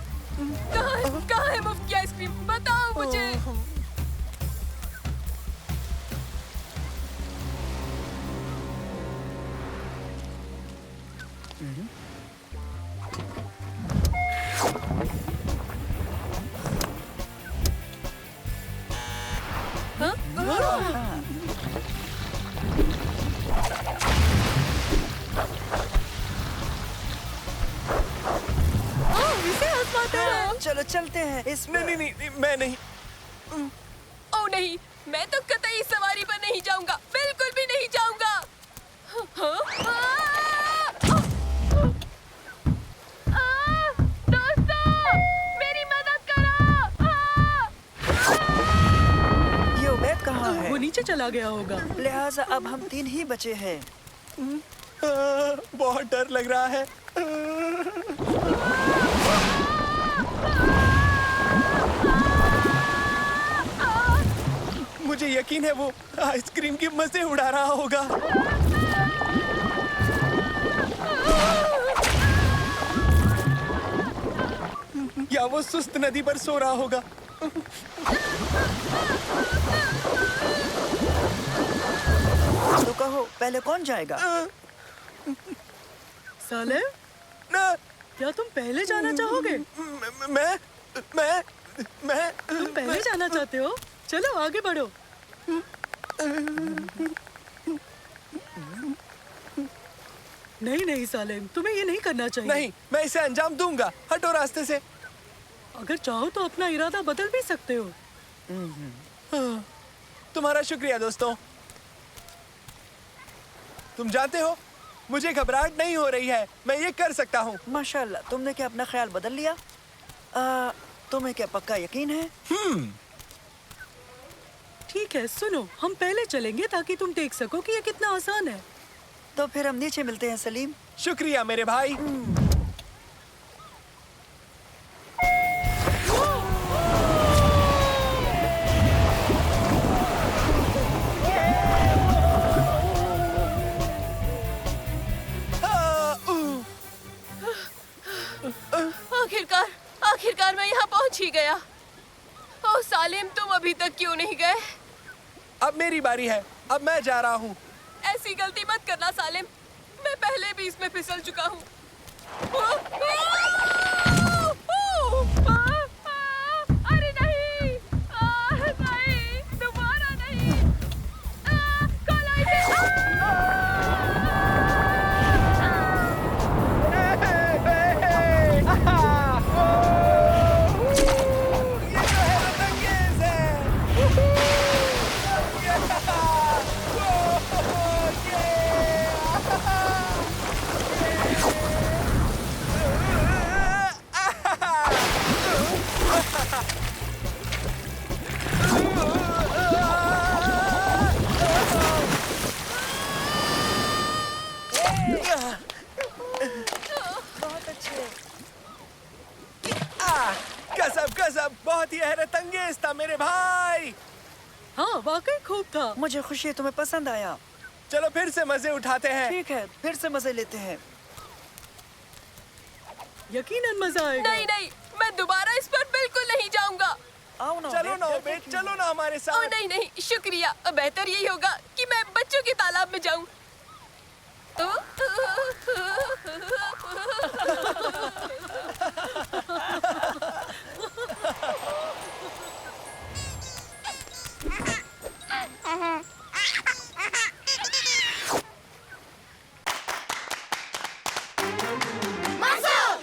कहाँ है मुफ्त की आइसक्रीम? बताओ मुझे। चलो चलते हैं इस। नहीं नहीं नहीं, मैं नहीं। ओ नहीं, मैं तो कतई सवारी पर नहीं जाऊंगा, बिल्कुल भी नहीं जाऊंगा। दोस्तों, मेरी मदद करो। ये उबैद कहाँ है? वो नीचे चला गया होगा। लिहाजा अब हम 3 ही बचे हैं। बहुत डर लग रहा है। मुझे यकीन है वो आइसक्रीम की मजे उड़ा रहा होगा। या वो सुस्त नदी पर सो रहा होगा। तो कहो पहले कौन जाएगा? सालेम, क्या तुम पहले जाना चाहोगे? मैं तुम पहले जाना चाहते हो? चलो आगे बढ़ो। नहीं नहीं सालेम, तुम्हें ये नहीं करना चाहिए। नहीं, मैं इसे अंजाम दूंगा। हटो रास्ते से। अगर चाहो तो अपना इरादा बदल भी सकते हो। तुम्हारा शुक्रिया दोस्तों। तुम जानते हो, मुझे घबराहट नहीं हो रही है। मैं ये कर सकता हूँ। माशाल्लाह, तुमने क्या अपना ख्याल बदल लिया? तुम्हें क्या पक्का यकीन है? ठीक है, सुनो, हम पहले चलेंगे ताकि तुम देख सको कि ये कितना आसान है। तो फिर हम नीचे मिलते हैं सलीम। शुक्रिया मेरे भाई। आखिरकार मैं यहाँ पहुँच ही गया। ओ सालिम, तुम अभी तक क्यों नहीं गए? अब मेरी बारी है। अब मैं जा रहा हूँ। ऐसी गलती मत करना सालिम, मैं पहले भी इसमें फिसल चुका हूँ। अरे नहीं, नहीं, दोबारा नहीं। गजब, बहुत ही हैरत अंगेज था मेरे भाई। हाँ, वाकई खूब था। मुझे खुशी है तुम्हें पसंद आया। चलो फिर से मजे उठाते हैं। ठीक है, फिर से मजे लेते हैं। यकीनन मजा आएगा। नहीं नहीं, मैं दोबारा इस पर बिल्कुल नहीं जाऊंगा। आओ ना, चलो ना बेट, चलो ना हमारे साथ। ओ नहीं नहीं, शुक्रिया। बेहतर यही होगा कि मैं बच्चों के तालाब में जाऊं। Muscle!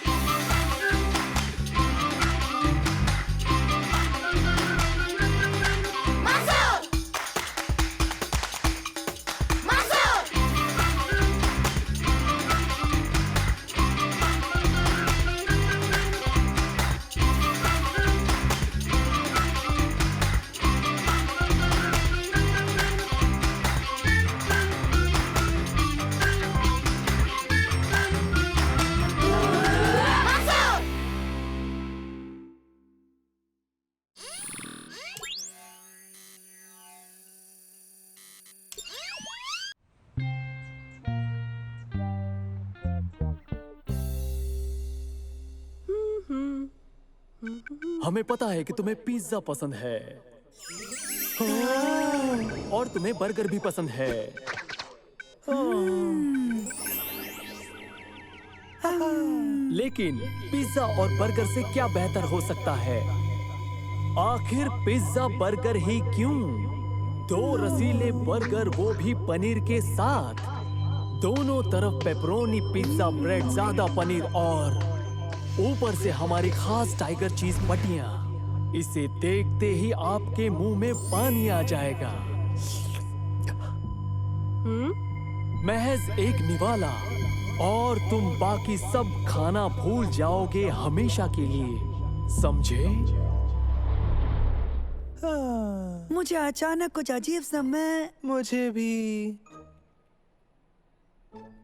हमें पता है कि तुम्हें पिज्जा पसंद है और तुम्हें बर्गर भी पसंद है। लेकिन पिज्जा और बर्गर से क्या बेहतर हो सकता है? आखिर पिज्जा बर्गर ही क्यों? 2 रसीले बर्गर, वो भी पनीर के साथ। दोनों तरफ पेपरोनी पिज्जा ब्रेड, ज्यादा पनीर और ऊपर से हमारी खास टाइगर चीज पट्टियां। इसे देखते ही आपके मुंह में पानी आ जाएगा। महज एक निवाला और तुम बाकी सब खाना भूल जाओगे हमेशा के लिए, समझे? मुझे अचानक कुछ अजीब सा मुझे भी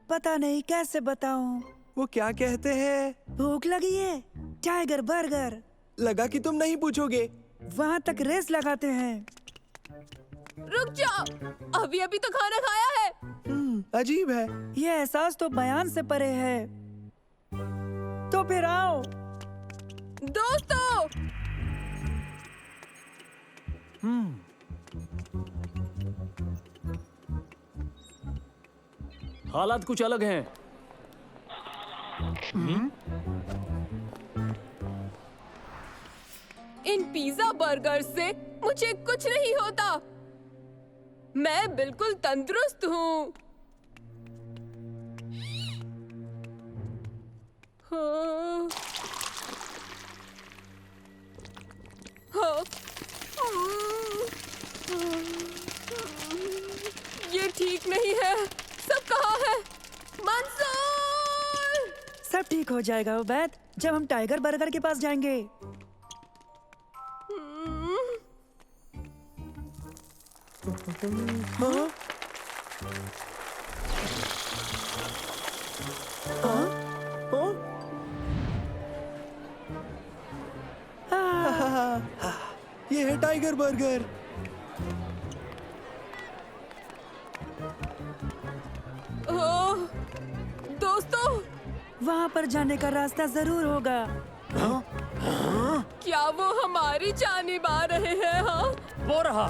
पता नहीं कैसे बताऊं। वो क्या कहते हैं? भूख लगी है, टाइगर बर्गर। लगा कि तुम नहीं पूछोगे। वहाँ तक रेस लगाते हैं। रुक जाओ, अभी अभी तो खाना खाया है। अजीब है। ये एहसास तो बयान से परे है। तो फिर आओ दोस्तों। हालात कुछ अलग हैं। इन पिज्जा बर्गर से मुझे कुछ नहीं होता। मैं बिल्कुल तंदुरुस्त हूँ। हाँ। हाँ। ये ठीक नहीं है। सब कहाँ है? मंसूर! सब ठीक हो जाएगा उबैद, जब हम टाइगर बर्गर के पास जाएंगे। हाँ? ये है टाइगर बर्गर। ओह, दोस्तों, वहाँ पर जाने का रास्ता जरूर होगा। क्या वो हमारी जानिब आ रहे हैं? हाँ, वो रहा।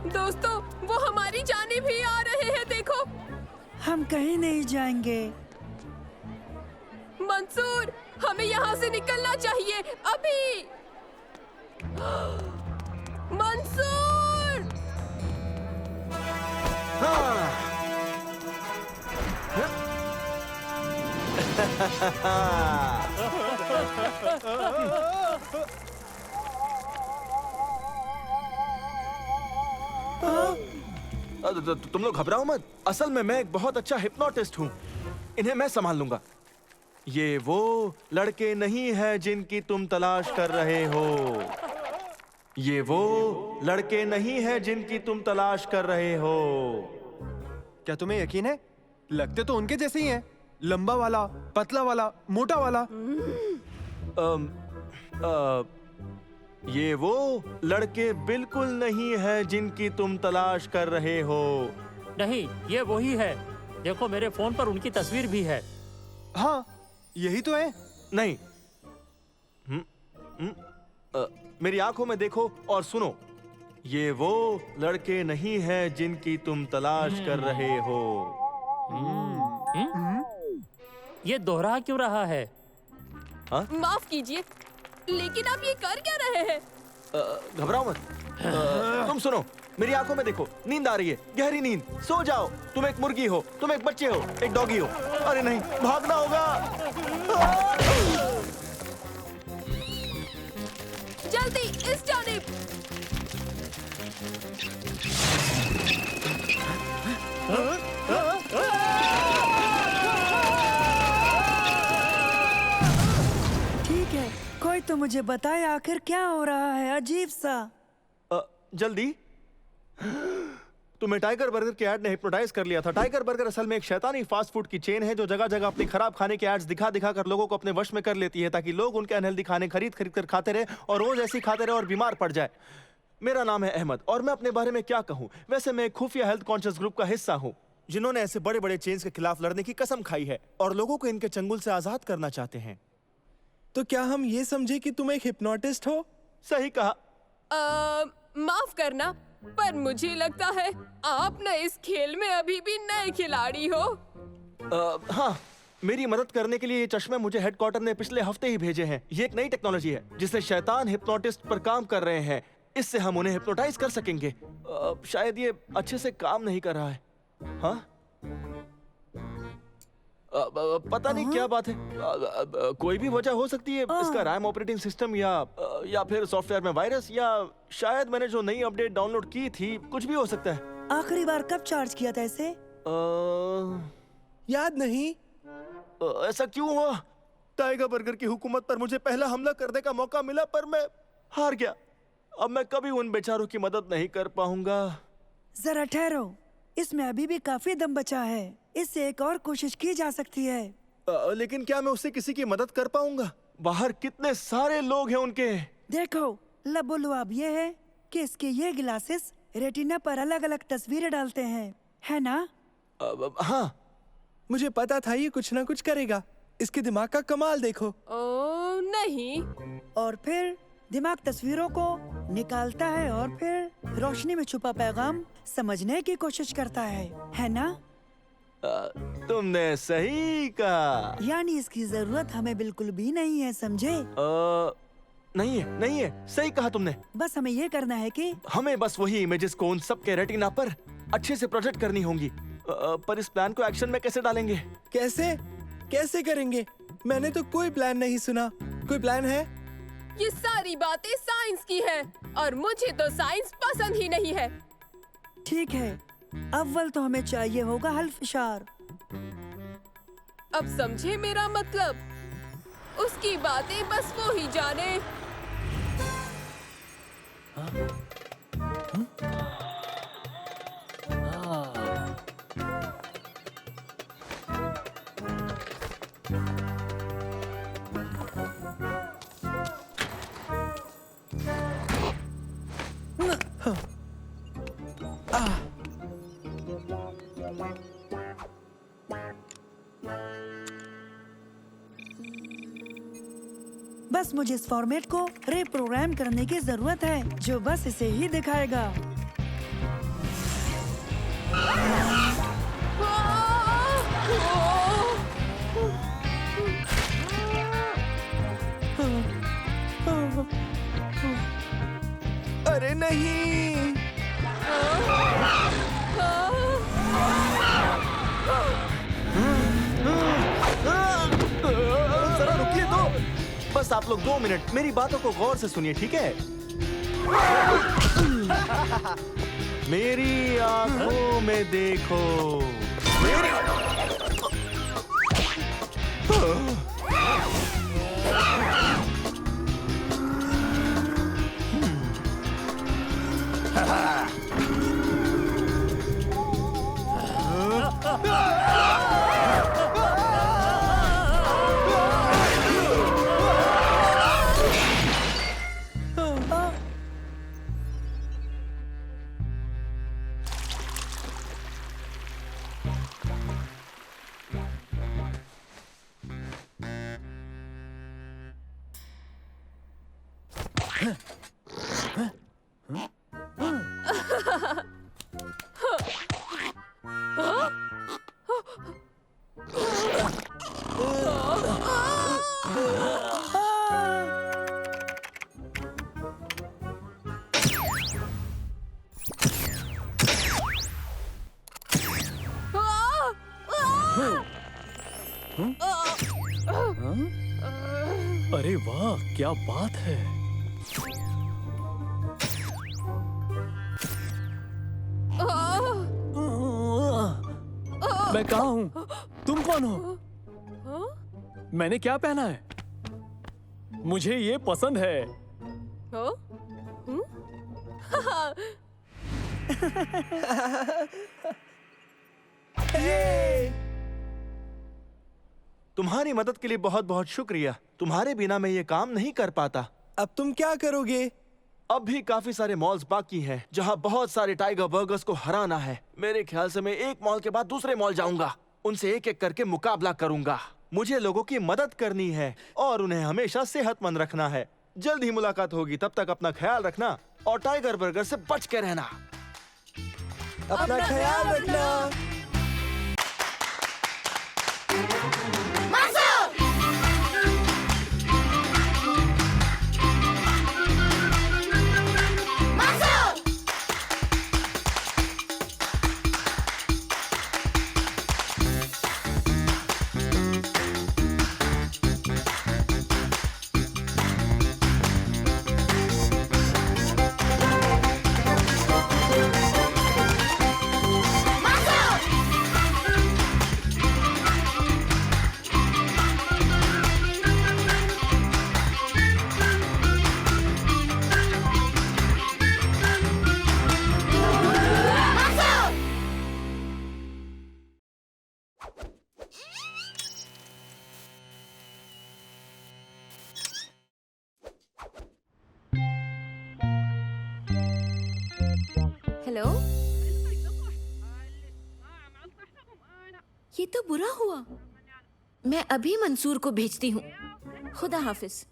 दोस्तों, वो हमारी जानिब ही आ रहे हैं। देखो, हम कहीं नहीं जाएंगे। मंसूर, हमें यहाँ से निकलना चाहिए अभी। मंसूर! तुम लोग घबराओ मत। असल में मैं एक बहुत अच्छा हिप्नोटिस्ट हूँ। इन्हें मैं संभाल लूंगा। ये वो लड़के नहीं हैं जिनकी तुम तलाश कर रहे हो। ये वो लड़के नहीं हैं जिनकी तुम तलाश कर रहे हो। क्या तुम्हें यकीन है? लगते तो उनके जैसे ही हैं। लंबा वाला, पतला वाला, मोटा वाला। ये वो लड़के बिल्कुल नहीं है जिनकी तुम तलाश कर रहे हो। नहीं, ये वही है। देखो, मेरे फोन पर उनकी तस्वीर भी है। हाँ, यही तो है। नहीं। मेरी आंखों में देखो और सुनो। ये वो लड़के नहीं हैं जिनकी तुम तलाश कर रहे हो। ये दोहरा क्यों रहा है? माफ कीजिए, लेकिन आप ये कर क्या रहे हैं? घबराओ मत। तुम सुनो, मेरी आंखों में देखो। नींद आ रही है, गहरी नींद। सो जाओ। तुम एक मुर्गी हो, तुम एक बच्चे हो, एक डॉगी हो। अरे नहीं, भागना होगा। जल्दी इस जानिब। ठीक है, कोई तो मुझे बताए आखिर क्या हो रहा है। अजीब सा। जल्दी। तुम्हें टाइगर बर्गर के ऐड ने हिप्नोटाइज कर लिया था। टाइगर बर्गर असल में एक शैतानी फास्ट फूड की चेन है जो जगह जगह अपनी खराब खाने के एड्स दिखा दिखा कर लोगों को अपने वश में कर लेती है, ताकि लोग उनके अनहेल्दी खाने खरीद खरीद कर खाते रहे और रोज ऐसी खाते रहे और बीमार पड़ जाए। मेरा नाम है अहमद और मैं अपने बारे में क्या कहूँ। वैसे मैं एक खुफिया हेल्थ कॉन्शियस ग्रुप का हिस्सा हूँ जिन्होंने ऐसे बड़े बड़े चेन्स के खिलाफ लड़ने की कसम खाई है और लोगों को इनके चंगुल से आजाद करना चाहते हैं। तो क्या हम ये समझे कि तुम एक हिप्नोटिस्ट हो? सही कहा। माफ करना, पर मुझे लगता है आप न इस खेल में अभी भी नए खिलाड़ी हो। हाँ, मेरी मदद करने के लिए ये चश्मे मुझे हेडक्वार्टर ने पिछले हफ्ते ही भेजे हैं। ये एक नई टेक्नोलॉजी है जिससे शैतान हिप्नोटिस्ट पर काम कर रहे हैं। इससे हम उन्हें हिप्नोटाइज कर सकेंगे। शायद ये अच्छे से काम नहीं कर रहा है। हाँ? पता नहीं क्या बात है। कोई भी वजह हो सकती है। इसका रैम ऑपरेटिंग सिस्टम या फिर सॉफ्टवेयर में वायरस, या शायद मैंने जो नई अपडेट डाउनलोड की थी, कुछ भी हो सकता है। आखिरी बार कब चार्ज किया था इसे? याद नहीं। ऐसा क्यों हुआ? टाइगर बर्गर की हुकूमत पर मुझे पहला हमला करने का मौका मिला, पर मैं हार गया। अब मैं कभी उन बेचारों की मदद नहीं कर पाऊंगा। जरा ठहरो, इसमें अभी भी काफी दम बचा है। इससे एक और कोशिश की जा सकती है। लेकिन क्या मैं उससे किसी की मदद कर पाऊंगा? बाहर कितने सारे लोग हैं उनके। देखो, लबोलुआब ये है कि इसके ये गिलासेस रेटिना पर अलग अलग तस्वीरें डालते हैं, है ना? हाँ, मुझे पता था ये कुछ ना कुछ करेगा। इसके दिमाग का कमाल देखो। नहीं। और फिर दिमाग तस्वीरों को निकालता है और फिर रोशनी में छुपा पैगाम समझने की कोशिश करता है ना? तुमने सही कहा। यानी इसकी जरूरत हमें बिल्कुल भी नहीं है, समझे? नहीं है, सही कहा तुमने। बस हमें ये करना है कि हमें बस वही इमेजेस को उन सब के रेटिना पर अच्छे से प्रोजेक्ट करनी होंगी। पर इस प्लान को एक्शन में कैसे डालेंगे? कैसे करेंगे? मैंने तो कोई प्लान नहीं सुना। कोई प्लान है? ये सारी बातें साइंस की है और मुझे तो साइंस पसंद ही नहीं है। ठीक है, अव्वल तो हमें चाहिए होगा हल्फिशार। अब समझे मेरा मतलब? उसकी बातें बस वो ही जाने। बस मुझे इस फॉर्मेट को रीप्रोग्राम करने की जरूरत है, जो बस इसे ही दिखाएगा। अरे नहीं! जरा रुकिए तो। बस आप लोग 2 मिनट मेरी बातों को गौर से सुनिए, ठीक है? मेरी आंखों में देखो। अरे वाह, क्या बात है! मैं कहाँ हूँ? तुम कौन हो? मैंने क्या पहना है? मुझे ये पसंद है। तुम्हारी मदद के लिए बहुत बहुत शुक्रिया। तुम्हारे बिना मैं ये काम नहीं कर पाता। अब तुम क्या करोगे? अब भी काफी सारे मॉल्स बाकी हैं जहां बहुत सारे टाइगर बर्गर्स को हराना है। मेरे ख्याल से मैं एक मॉल के बाद दूसरे मॉल जाऊंगा, उनसे एक एक करके मुकाबला करूंगा। मुझे लोगों की मदद करनी है और उन्हें हमेशा सेहतमंद रखना है। जल्द ही मुलाकात होगी, तब तक अपना ख्याल रखना और टाइगर बर्गर से बच के रहना। अपना ख्याल रखना। हेलो, ये तो बुरा हुआ। मैं अभी मंसूर को भेजती हूँ। खुदा हाफिज।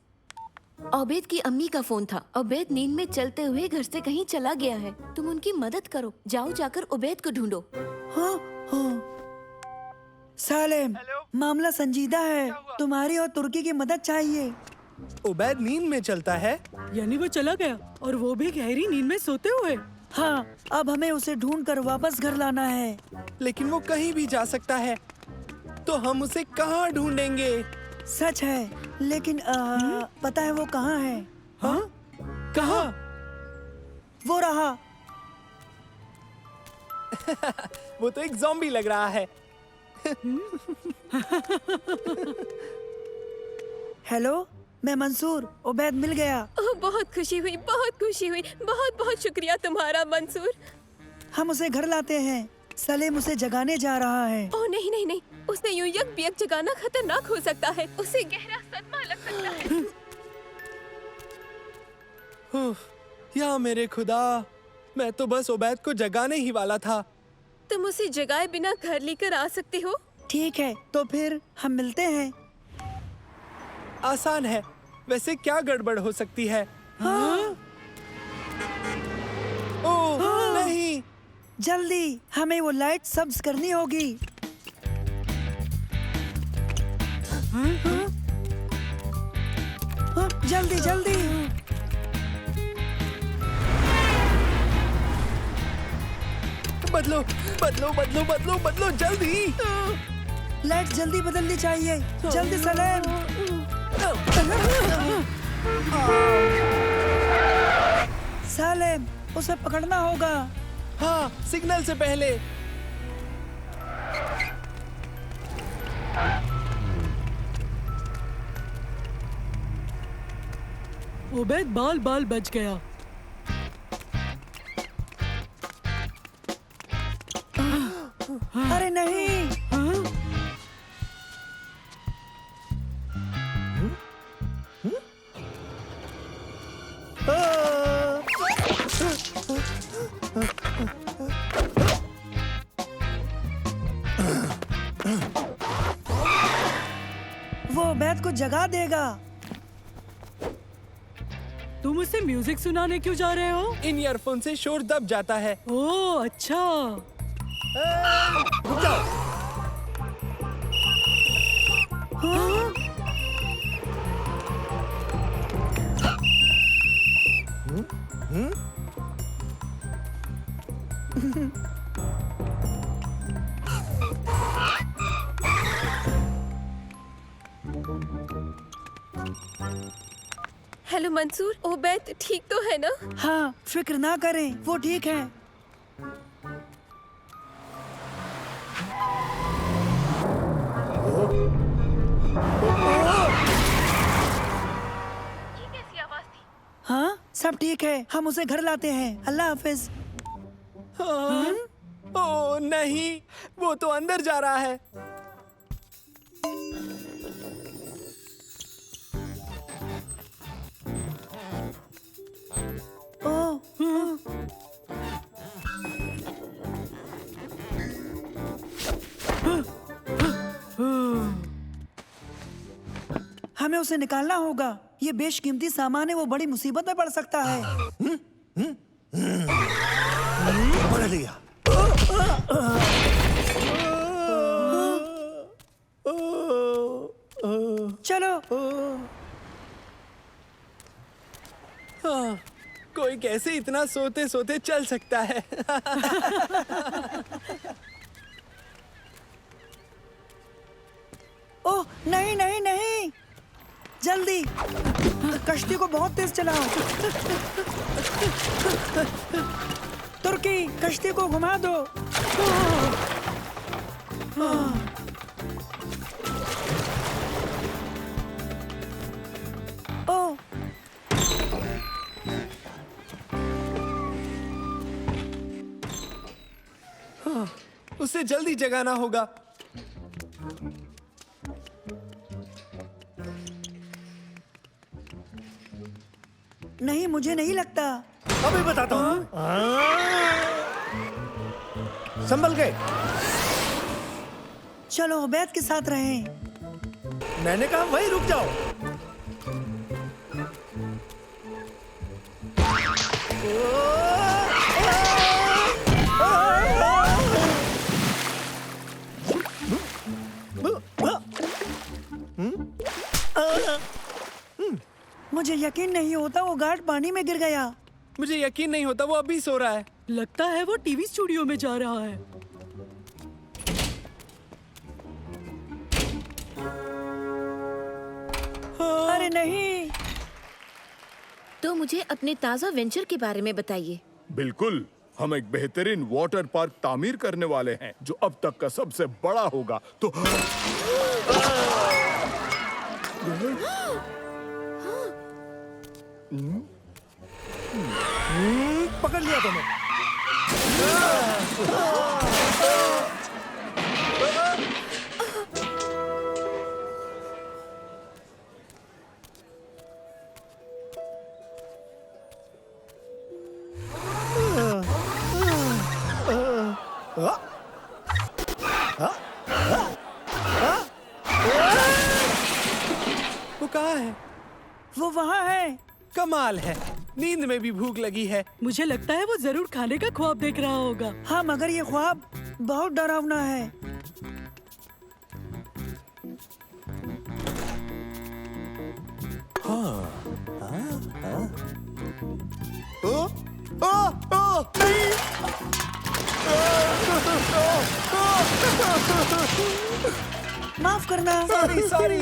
ओबेद की अम्मी का फोन था। ओबेद नींद में चलते हुए घर से कहीं चला गया है। तुम उनकी मदद करो। जाओ जाकर ओबेद को ढूंढो। हाँ हाँ। सालेम, मामला संजीदा है। तुम्हारी और तुर्की की मदद चाहिए। उबैद नींद में चलता है? यानी वो चला गया और वो भी गहरी नींद में सोते हुए? हाँ, अब हमें उसे ढूंढकर वापस घर लाना है। लेकिन वो कहीं भी जा सकता है, तो हम उसे कहाँ ढूंढेंगे? सच है, लेकिन पता है वो कहाँ है? हाँ? कहाँ? वो रहा। वो तो एक ज़ॉम्बी लग रहा है। हेलो, मैं मंसूर। ओबैद मिल गया। ओह, बहुत खुशी हुई, बहुत खुशी हुई। बहुत बहुत शुक्रिया तुम्हारा मंसूर। हम उसे घर लाते हैं। सलीम उसे जगाने जा रहा है। ओह नहीं नहीं नहीं, उसने यूं यक जगाना खतरनाक हो सकता है। उसे गहरा सदमा लग सकता है। या मेरे खुदा, मैं तो बस उबैद को जगाने ही वाला था। तुम उसे जगाए बिना घर लेकर आ सकते हो? ठीक है, तो फिर हम मिलते हैं। आसान है। वैसे क्या गड़बड़ हो सकती है? हाँ? ओह नहीं! जल्दी, हमें वो लाइट सब्ज करनी होगी। जल्दी जल्दी। बदलो बदलो बदलो बदलो बदलो, जल्दी! लाइट जल्दी बदलनी चाहिए। जल्दी सलेम। सालेम, उसे पकड़ना होगा। हाँ, सिग्नल से पहले। उबैद बाल बाल बच गया। अरे नहीं। वो ओबैद को जगा देगा। तुम उसे म्यूजिक सुनाने क्यों जा रहे हो? इन ईयरफोन से शोर दब जाता है। ओह अच्छा। रुक जाओ। हाँ? हेलो मंसूर, ओबैद ठीक तो है ना? हाँ, फिक्र ना करें, वो ठीक है। ये कैसी आवाज थी? हाँ, सब ठीक है। हम उसे घर लाते हैं। अल्लाह हाफिज। हाँ? ओह नहीं, वो तो अंदर जा रहा है। हमें उसे निकालना होगा। ये बेशकीमती सामान है, वो बड़ी मुसीबत में पड़ सकता है। पकड़ लिया। चलो। कोई कैसे इतना सोते सोते चल सकता है? ओह नहीं नहीं नहीं, जल्दी कश्ती को बहुत तेज चलाओ। तुर्की कश्ती को घुमा दो। ओह उसे जल्दी जगाना होगा। नहीं, मुझे नहीं लगता। अभी बताता हूँ। संभल गए। चलो उबैद के साथ रहें। मैंने कहा वहीं रुक जाओ। मुझे यकीन नहीं होता वो गार्ड पानी में गिर गया। मुझे यकीन नहीं होता वो अभी सो रहा है। लगता है वो टीवी स्टूडियो में जा रहा है। अरे नहीं। तो मुझे अपने ताज़ा वेंचर के बारे में बताइए। बिल्कुल, हम एक बेहतरीन वाटर पार्क तामीर करने वाले हैं जो अब तक का सबसे बड़ा होगा। तो पकड़ लिया तुम्हें। वो कहाँ है? वो वहाँ है। कमाल है, नींद में भी भूख लगी है। मुझे लगता है वो जरूर खाने का ख्वाब देख रहा होगा। हाँ, मगर ये ख्वाब बहुत डरावना है। माफ करना। Sorry sorry.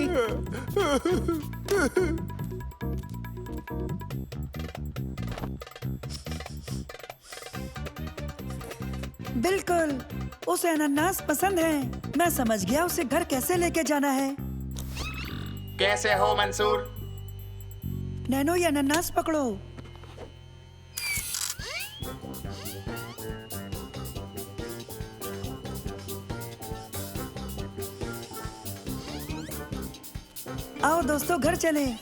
बिल्कुल, उसे अनानास पसंद है। मैं समझ गया उसे घर कैसे लेके जाना है। कैसे हो मंसूर? नैनो, ये अनानास पकड़ो। आओ दोस्तों, घर चलें।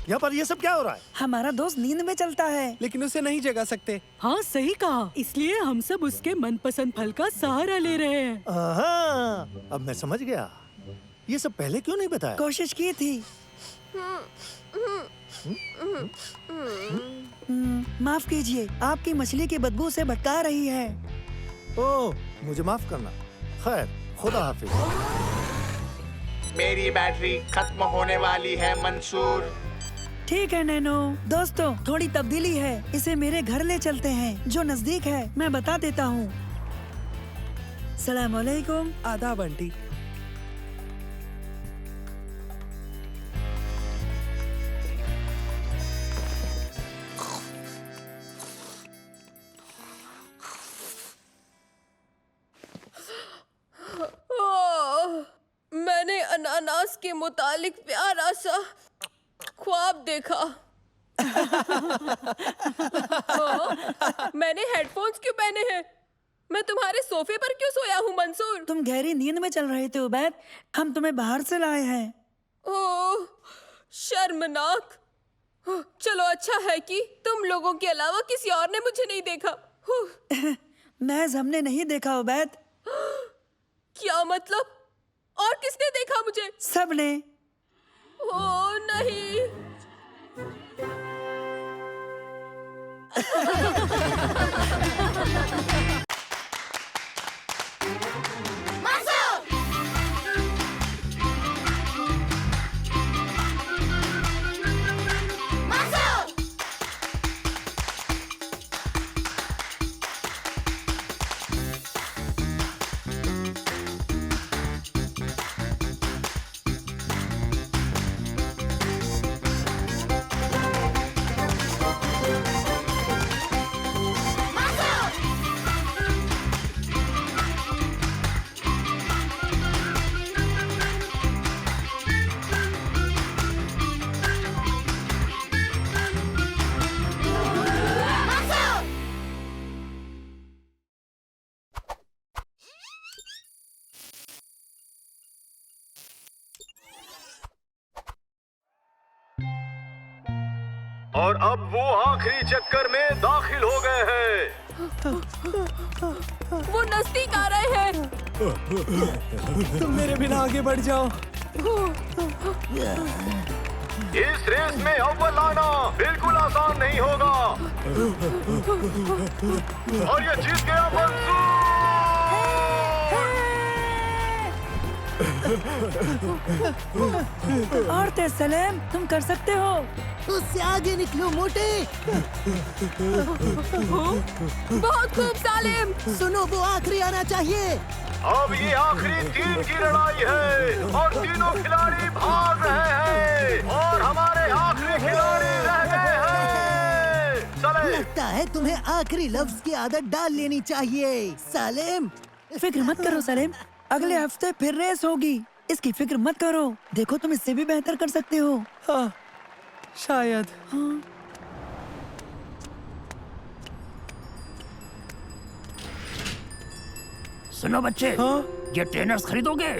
यहाँ पर ये सब क्या हो रहा है? हमारा दोस्त नींद में चलता है, लेकिन उसे नहीं जगा सकते। हाँ सही कहा, इसलिए हम सब उसके मनपसंद फल का सहारा ले रहे हैं। अब मैं समझ गया। ये सब पहले क्यों नहीं बताया? कोशिश की थी। माफ कीजिए, आपकी मछली की बदबू से भटका रही है। ओह, मुझे माफ करना। खैर, खुदा हाफिज। मेरी बैटरी खत्म होने वाली है मंसूर। ठीक है नैनो। दोस्तों, थोड़ी तब्दीली है, इसे मेरे घर ले चलते हैं जो नजदीक है। मैं बता देता हूँ। सलाम अलैकुम। आदाब आंटी। मैंने अनानास के मुतालिक प्यारा सा ख्वाब देखा। मैंने हेडफोन्स क्यों पहने हैं? मैं तुम्हारे सोफे पर क्यों सोया हूँ मंसूर? तुम गहरी नींद में चल रहे थे उबैद। हम तुम्हें बाहर से लाए हैं। ओह, शर्मनाक। चलो अच्छा है कि तुम लोगों के अलावा किसी और ने मुझे नहीं देखा। महज हमने नहीं देखा उबैद। क्या मतलब? और किसने देखा मुझे? सबने। ओह नहीं। और अब वो आखिरी चक्कर में दाखिल हो गए हैं। वो नजदीक आ रहे हैं। तुम मेरे बिना आगे बढ़ जाओ। इस रेस में अव्वल आना बिल्कुल आसान नहीं होगा। और ये जीत गया मंसूर। और तेज सलेम, तुम कर सकते हो। उससे आगे निकलो मोटे। बहुत खूब सालिम। सुनो, वो आखिरी आना चाहिए। अब ये आखिरी 3 की लड़ाई है और तीनों खिलाड़ी भाग रहे हैं और हमारे आखिरी खिलाड़ी रह गए हैं। लगता है तुम्हें आखिरी लफ्ज की आदत डाल लेनी चाहिए सालिम। फिक्र मत करो सलेम, अगले हफ्ते फिर रेस होगी। इसकी फिक्र मत करो। देखो, तुम इससे भी बेहतर कर सकते हो। हाँ, शायद। हाँ। सुनो बच्चे, हाँ? ये ट्रेनर्स खरीदोगे?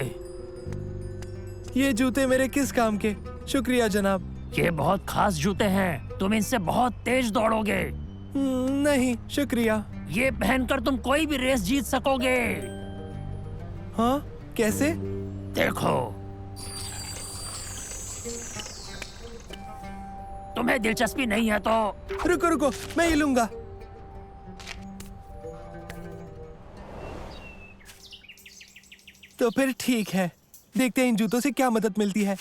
ये जूते मेरे किस काम के? शुक्रिया जनाब। ये बहुत खास जूते हैं, तुम इनसे बहुत तेज दौड़ोगे। नहीं शुक्रिया। ये पहनकर तुम कोई भी रेस जीत सकोगे। हाँ, कैसे? देखो, तुम्हें दिलचस्पी नहीं है तो रुको रुको, मैं ये लूंगा। तो फिर ठीक है, देखते हैं इन जूतों से क्या मदद मिलती है।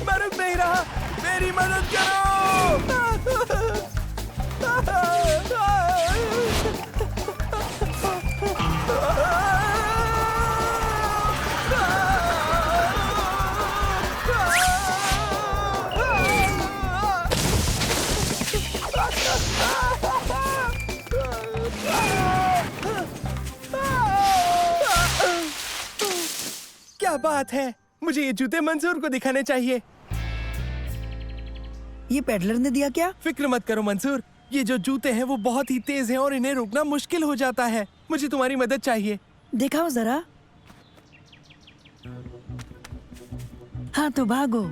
मैं रुक नहीं रहा, मेरी मदद करो। क्या बात है, मुझे ये जूते मंसूर को दिखाने चाहिए। ये पेडलर ने दिया क्या? फिक्र मत करो मंसूर, ये जो जूते हैं वो बहुत ही तेज हैं और इन्हें रोकना मुश्किल हो जाता है। मुझे तुम्हारी मदद चाहिए। दिखाओ जरा। हाँ तो भागो।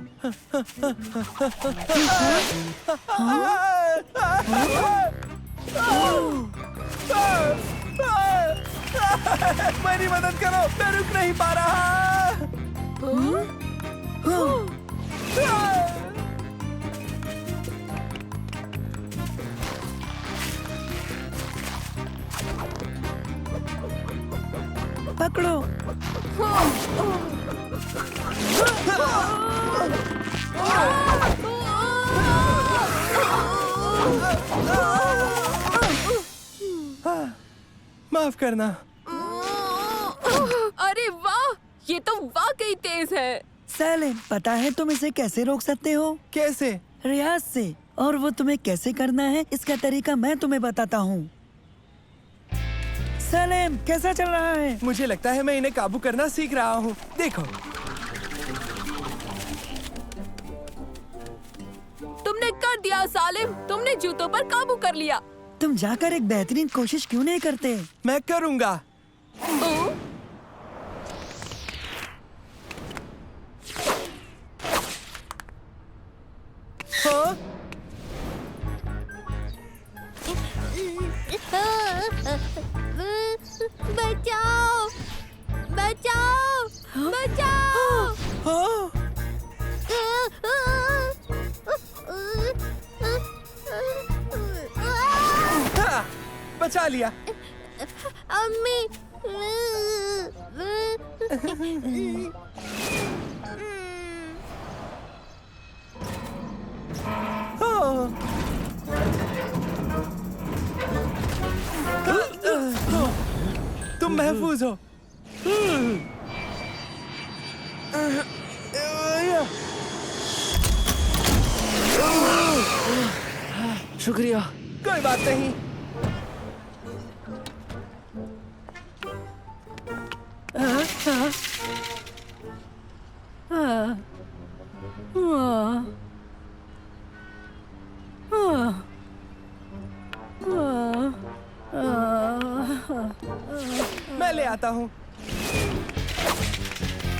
मेरी मदद करो, मैं रुक नहीं पा रहा। पकड़ो। माफ करना। अरे वाह, ये तो वाकई तेज है। सलेम, पता है तुम इसे कैसे रोक सकते हो? कैसे? रियाज से। और वो तुम्हें कैसे करना है इसका तरीका मैं तुम्हें बताता हूँ। सलेम, कैसा चल रहा है? मुझे लगता है मैं इन्हें काबू करना सीख रहा हूँ। देखो, तुमने कर दिया सालिम, तुमने जूतों पर काबू कर लिया। तुम जाकर एक बेहतरीन कोशिश क्यों नहीं करते? मैं करूँगा। हाँ? बचाओ बचाओ बचाओ। हाँ? हाँ, बचा लिया। अम्मी तुम महफूज हो। शुक्रिया। कोई बात नहीं। मैं ले आता हूँ।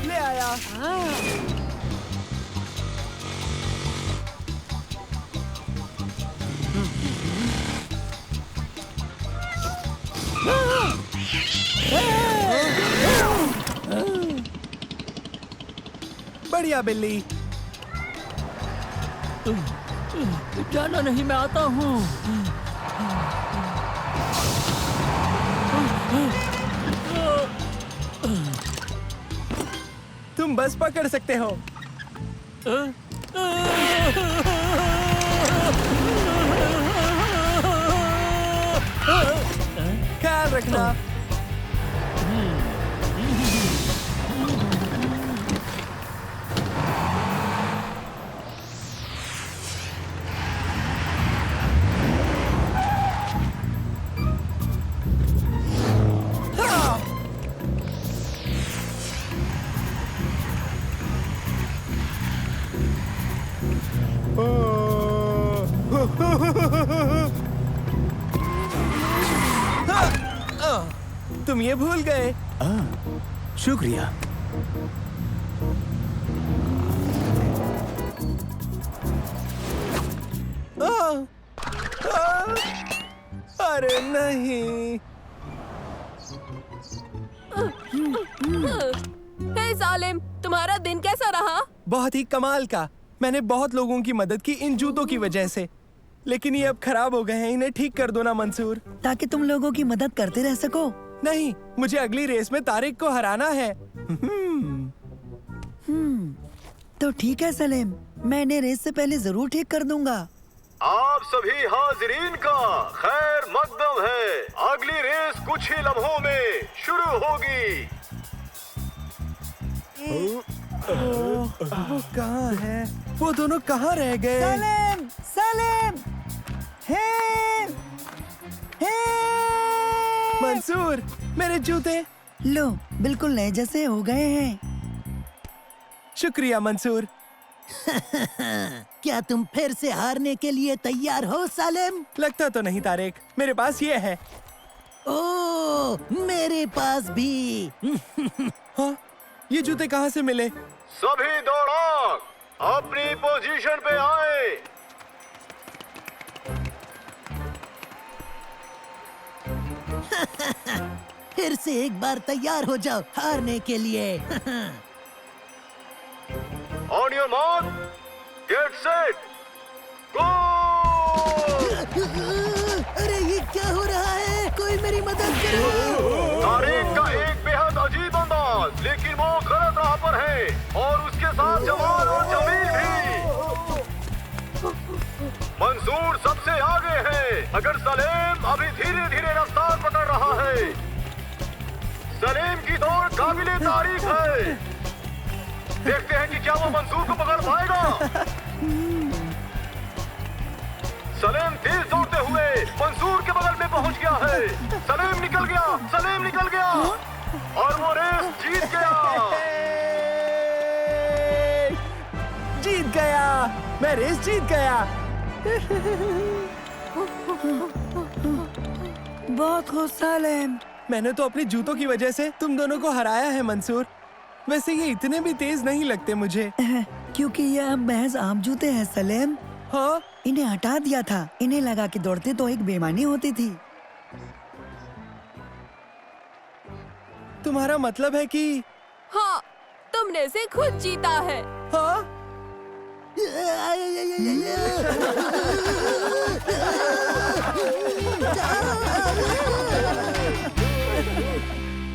ले आया। बढ़िया बिल्ली। जाना नहीं, मैं आता हूँ। तुम बस पकड़ सकते हो। ख्याल रखना। तुम ये भूल गए। शुक्रिया। अरे नहीं। हे सालिम, तुम्हारा दिन कैसा रहा? बहुत ही कमाल का। मैंने बहुत लोगों की मदद की इन जूतों की वजह से, लेकिन ये अब खराब हो गए हैं। इन्हें ठीक कर दो ना मंसूर। ताकि तुम लोगों की मदद करते रह सको। नहीं, मुझे अगली रेस में तारिक को हराना है। तो ठीक है सलीम, मैं इन्हें रेस से पहले जरूर ठीक कर दूंगा। आप सभी हाजिरीन का खैर मकदम है। अगली रेस कुछ ही लम्हों में शुरू होगी। वो कहाँ है? वो दोनों कहाँ रह गए? सलीम, सलीम, हे, हे। मंसूर, मेरे जूते। लो, बिल्कुल नए जैसे हो गए हैं। शुक्रिया मंसूर। क्या तुम फिर से हारने के लिए तैयार हो सालिम? लगता तो नहीं तारिक, मेरे पास ये है। ओ, मेरे पास भी। हाँ? ये जूते कहाँ से मिले? सभी दौड़ाक अपनी पोजीशन पे आए। फिर से एक बार तैयार हो जाओ हारने के लिए। On your mark, get set, go! अरे ये क्या हो रहा है? कोई मेरी मदद करो। तारिक का एक बेहद अजीब अंदाज, लेकिन वो गलत राह पर है और उसके साथ जमाल और जमील भी। मंसूर सबसे आगे है, मगर सलीम अभी धीरे धीरे रफ्तार पकड़ रहा है। सलीम की दौड़ काबिले तारीफ है। देखते हैं कि क्या वो मंसूर को पकड़ पाएगा। सलीम तेज दौड़ते हुए मंसूर के बगल में पहुंच गया है। सलीम निकल गया, सलीम निकल गया और वो रेस जीत गया। जीत गया, मैं रेस जीत गया। बहुत खूब सलीम। मैंने तो अपने जूतों की वजह से तुम दोनों को हराया है मंसूर। वैसे ये इतने भी तेज नहीं लगते मुझे। क्योंकि ये अब महज आम जूते हैं सलेम। हाँ, इन्हें हटा दिया था। इन्हें लगा कि दौड़ते तो एक बेईमानी होती थी। तुम्हारा मतलब है कि हाँ, तुमने इसे खुद जीता है। हाँ?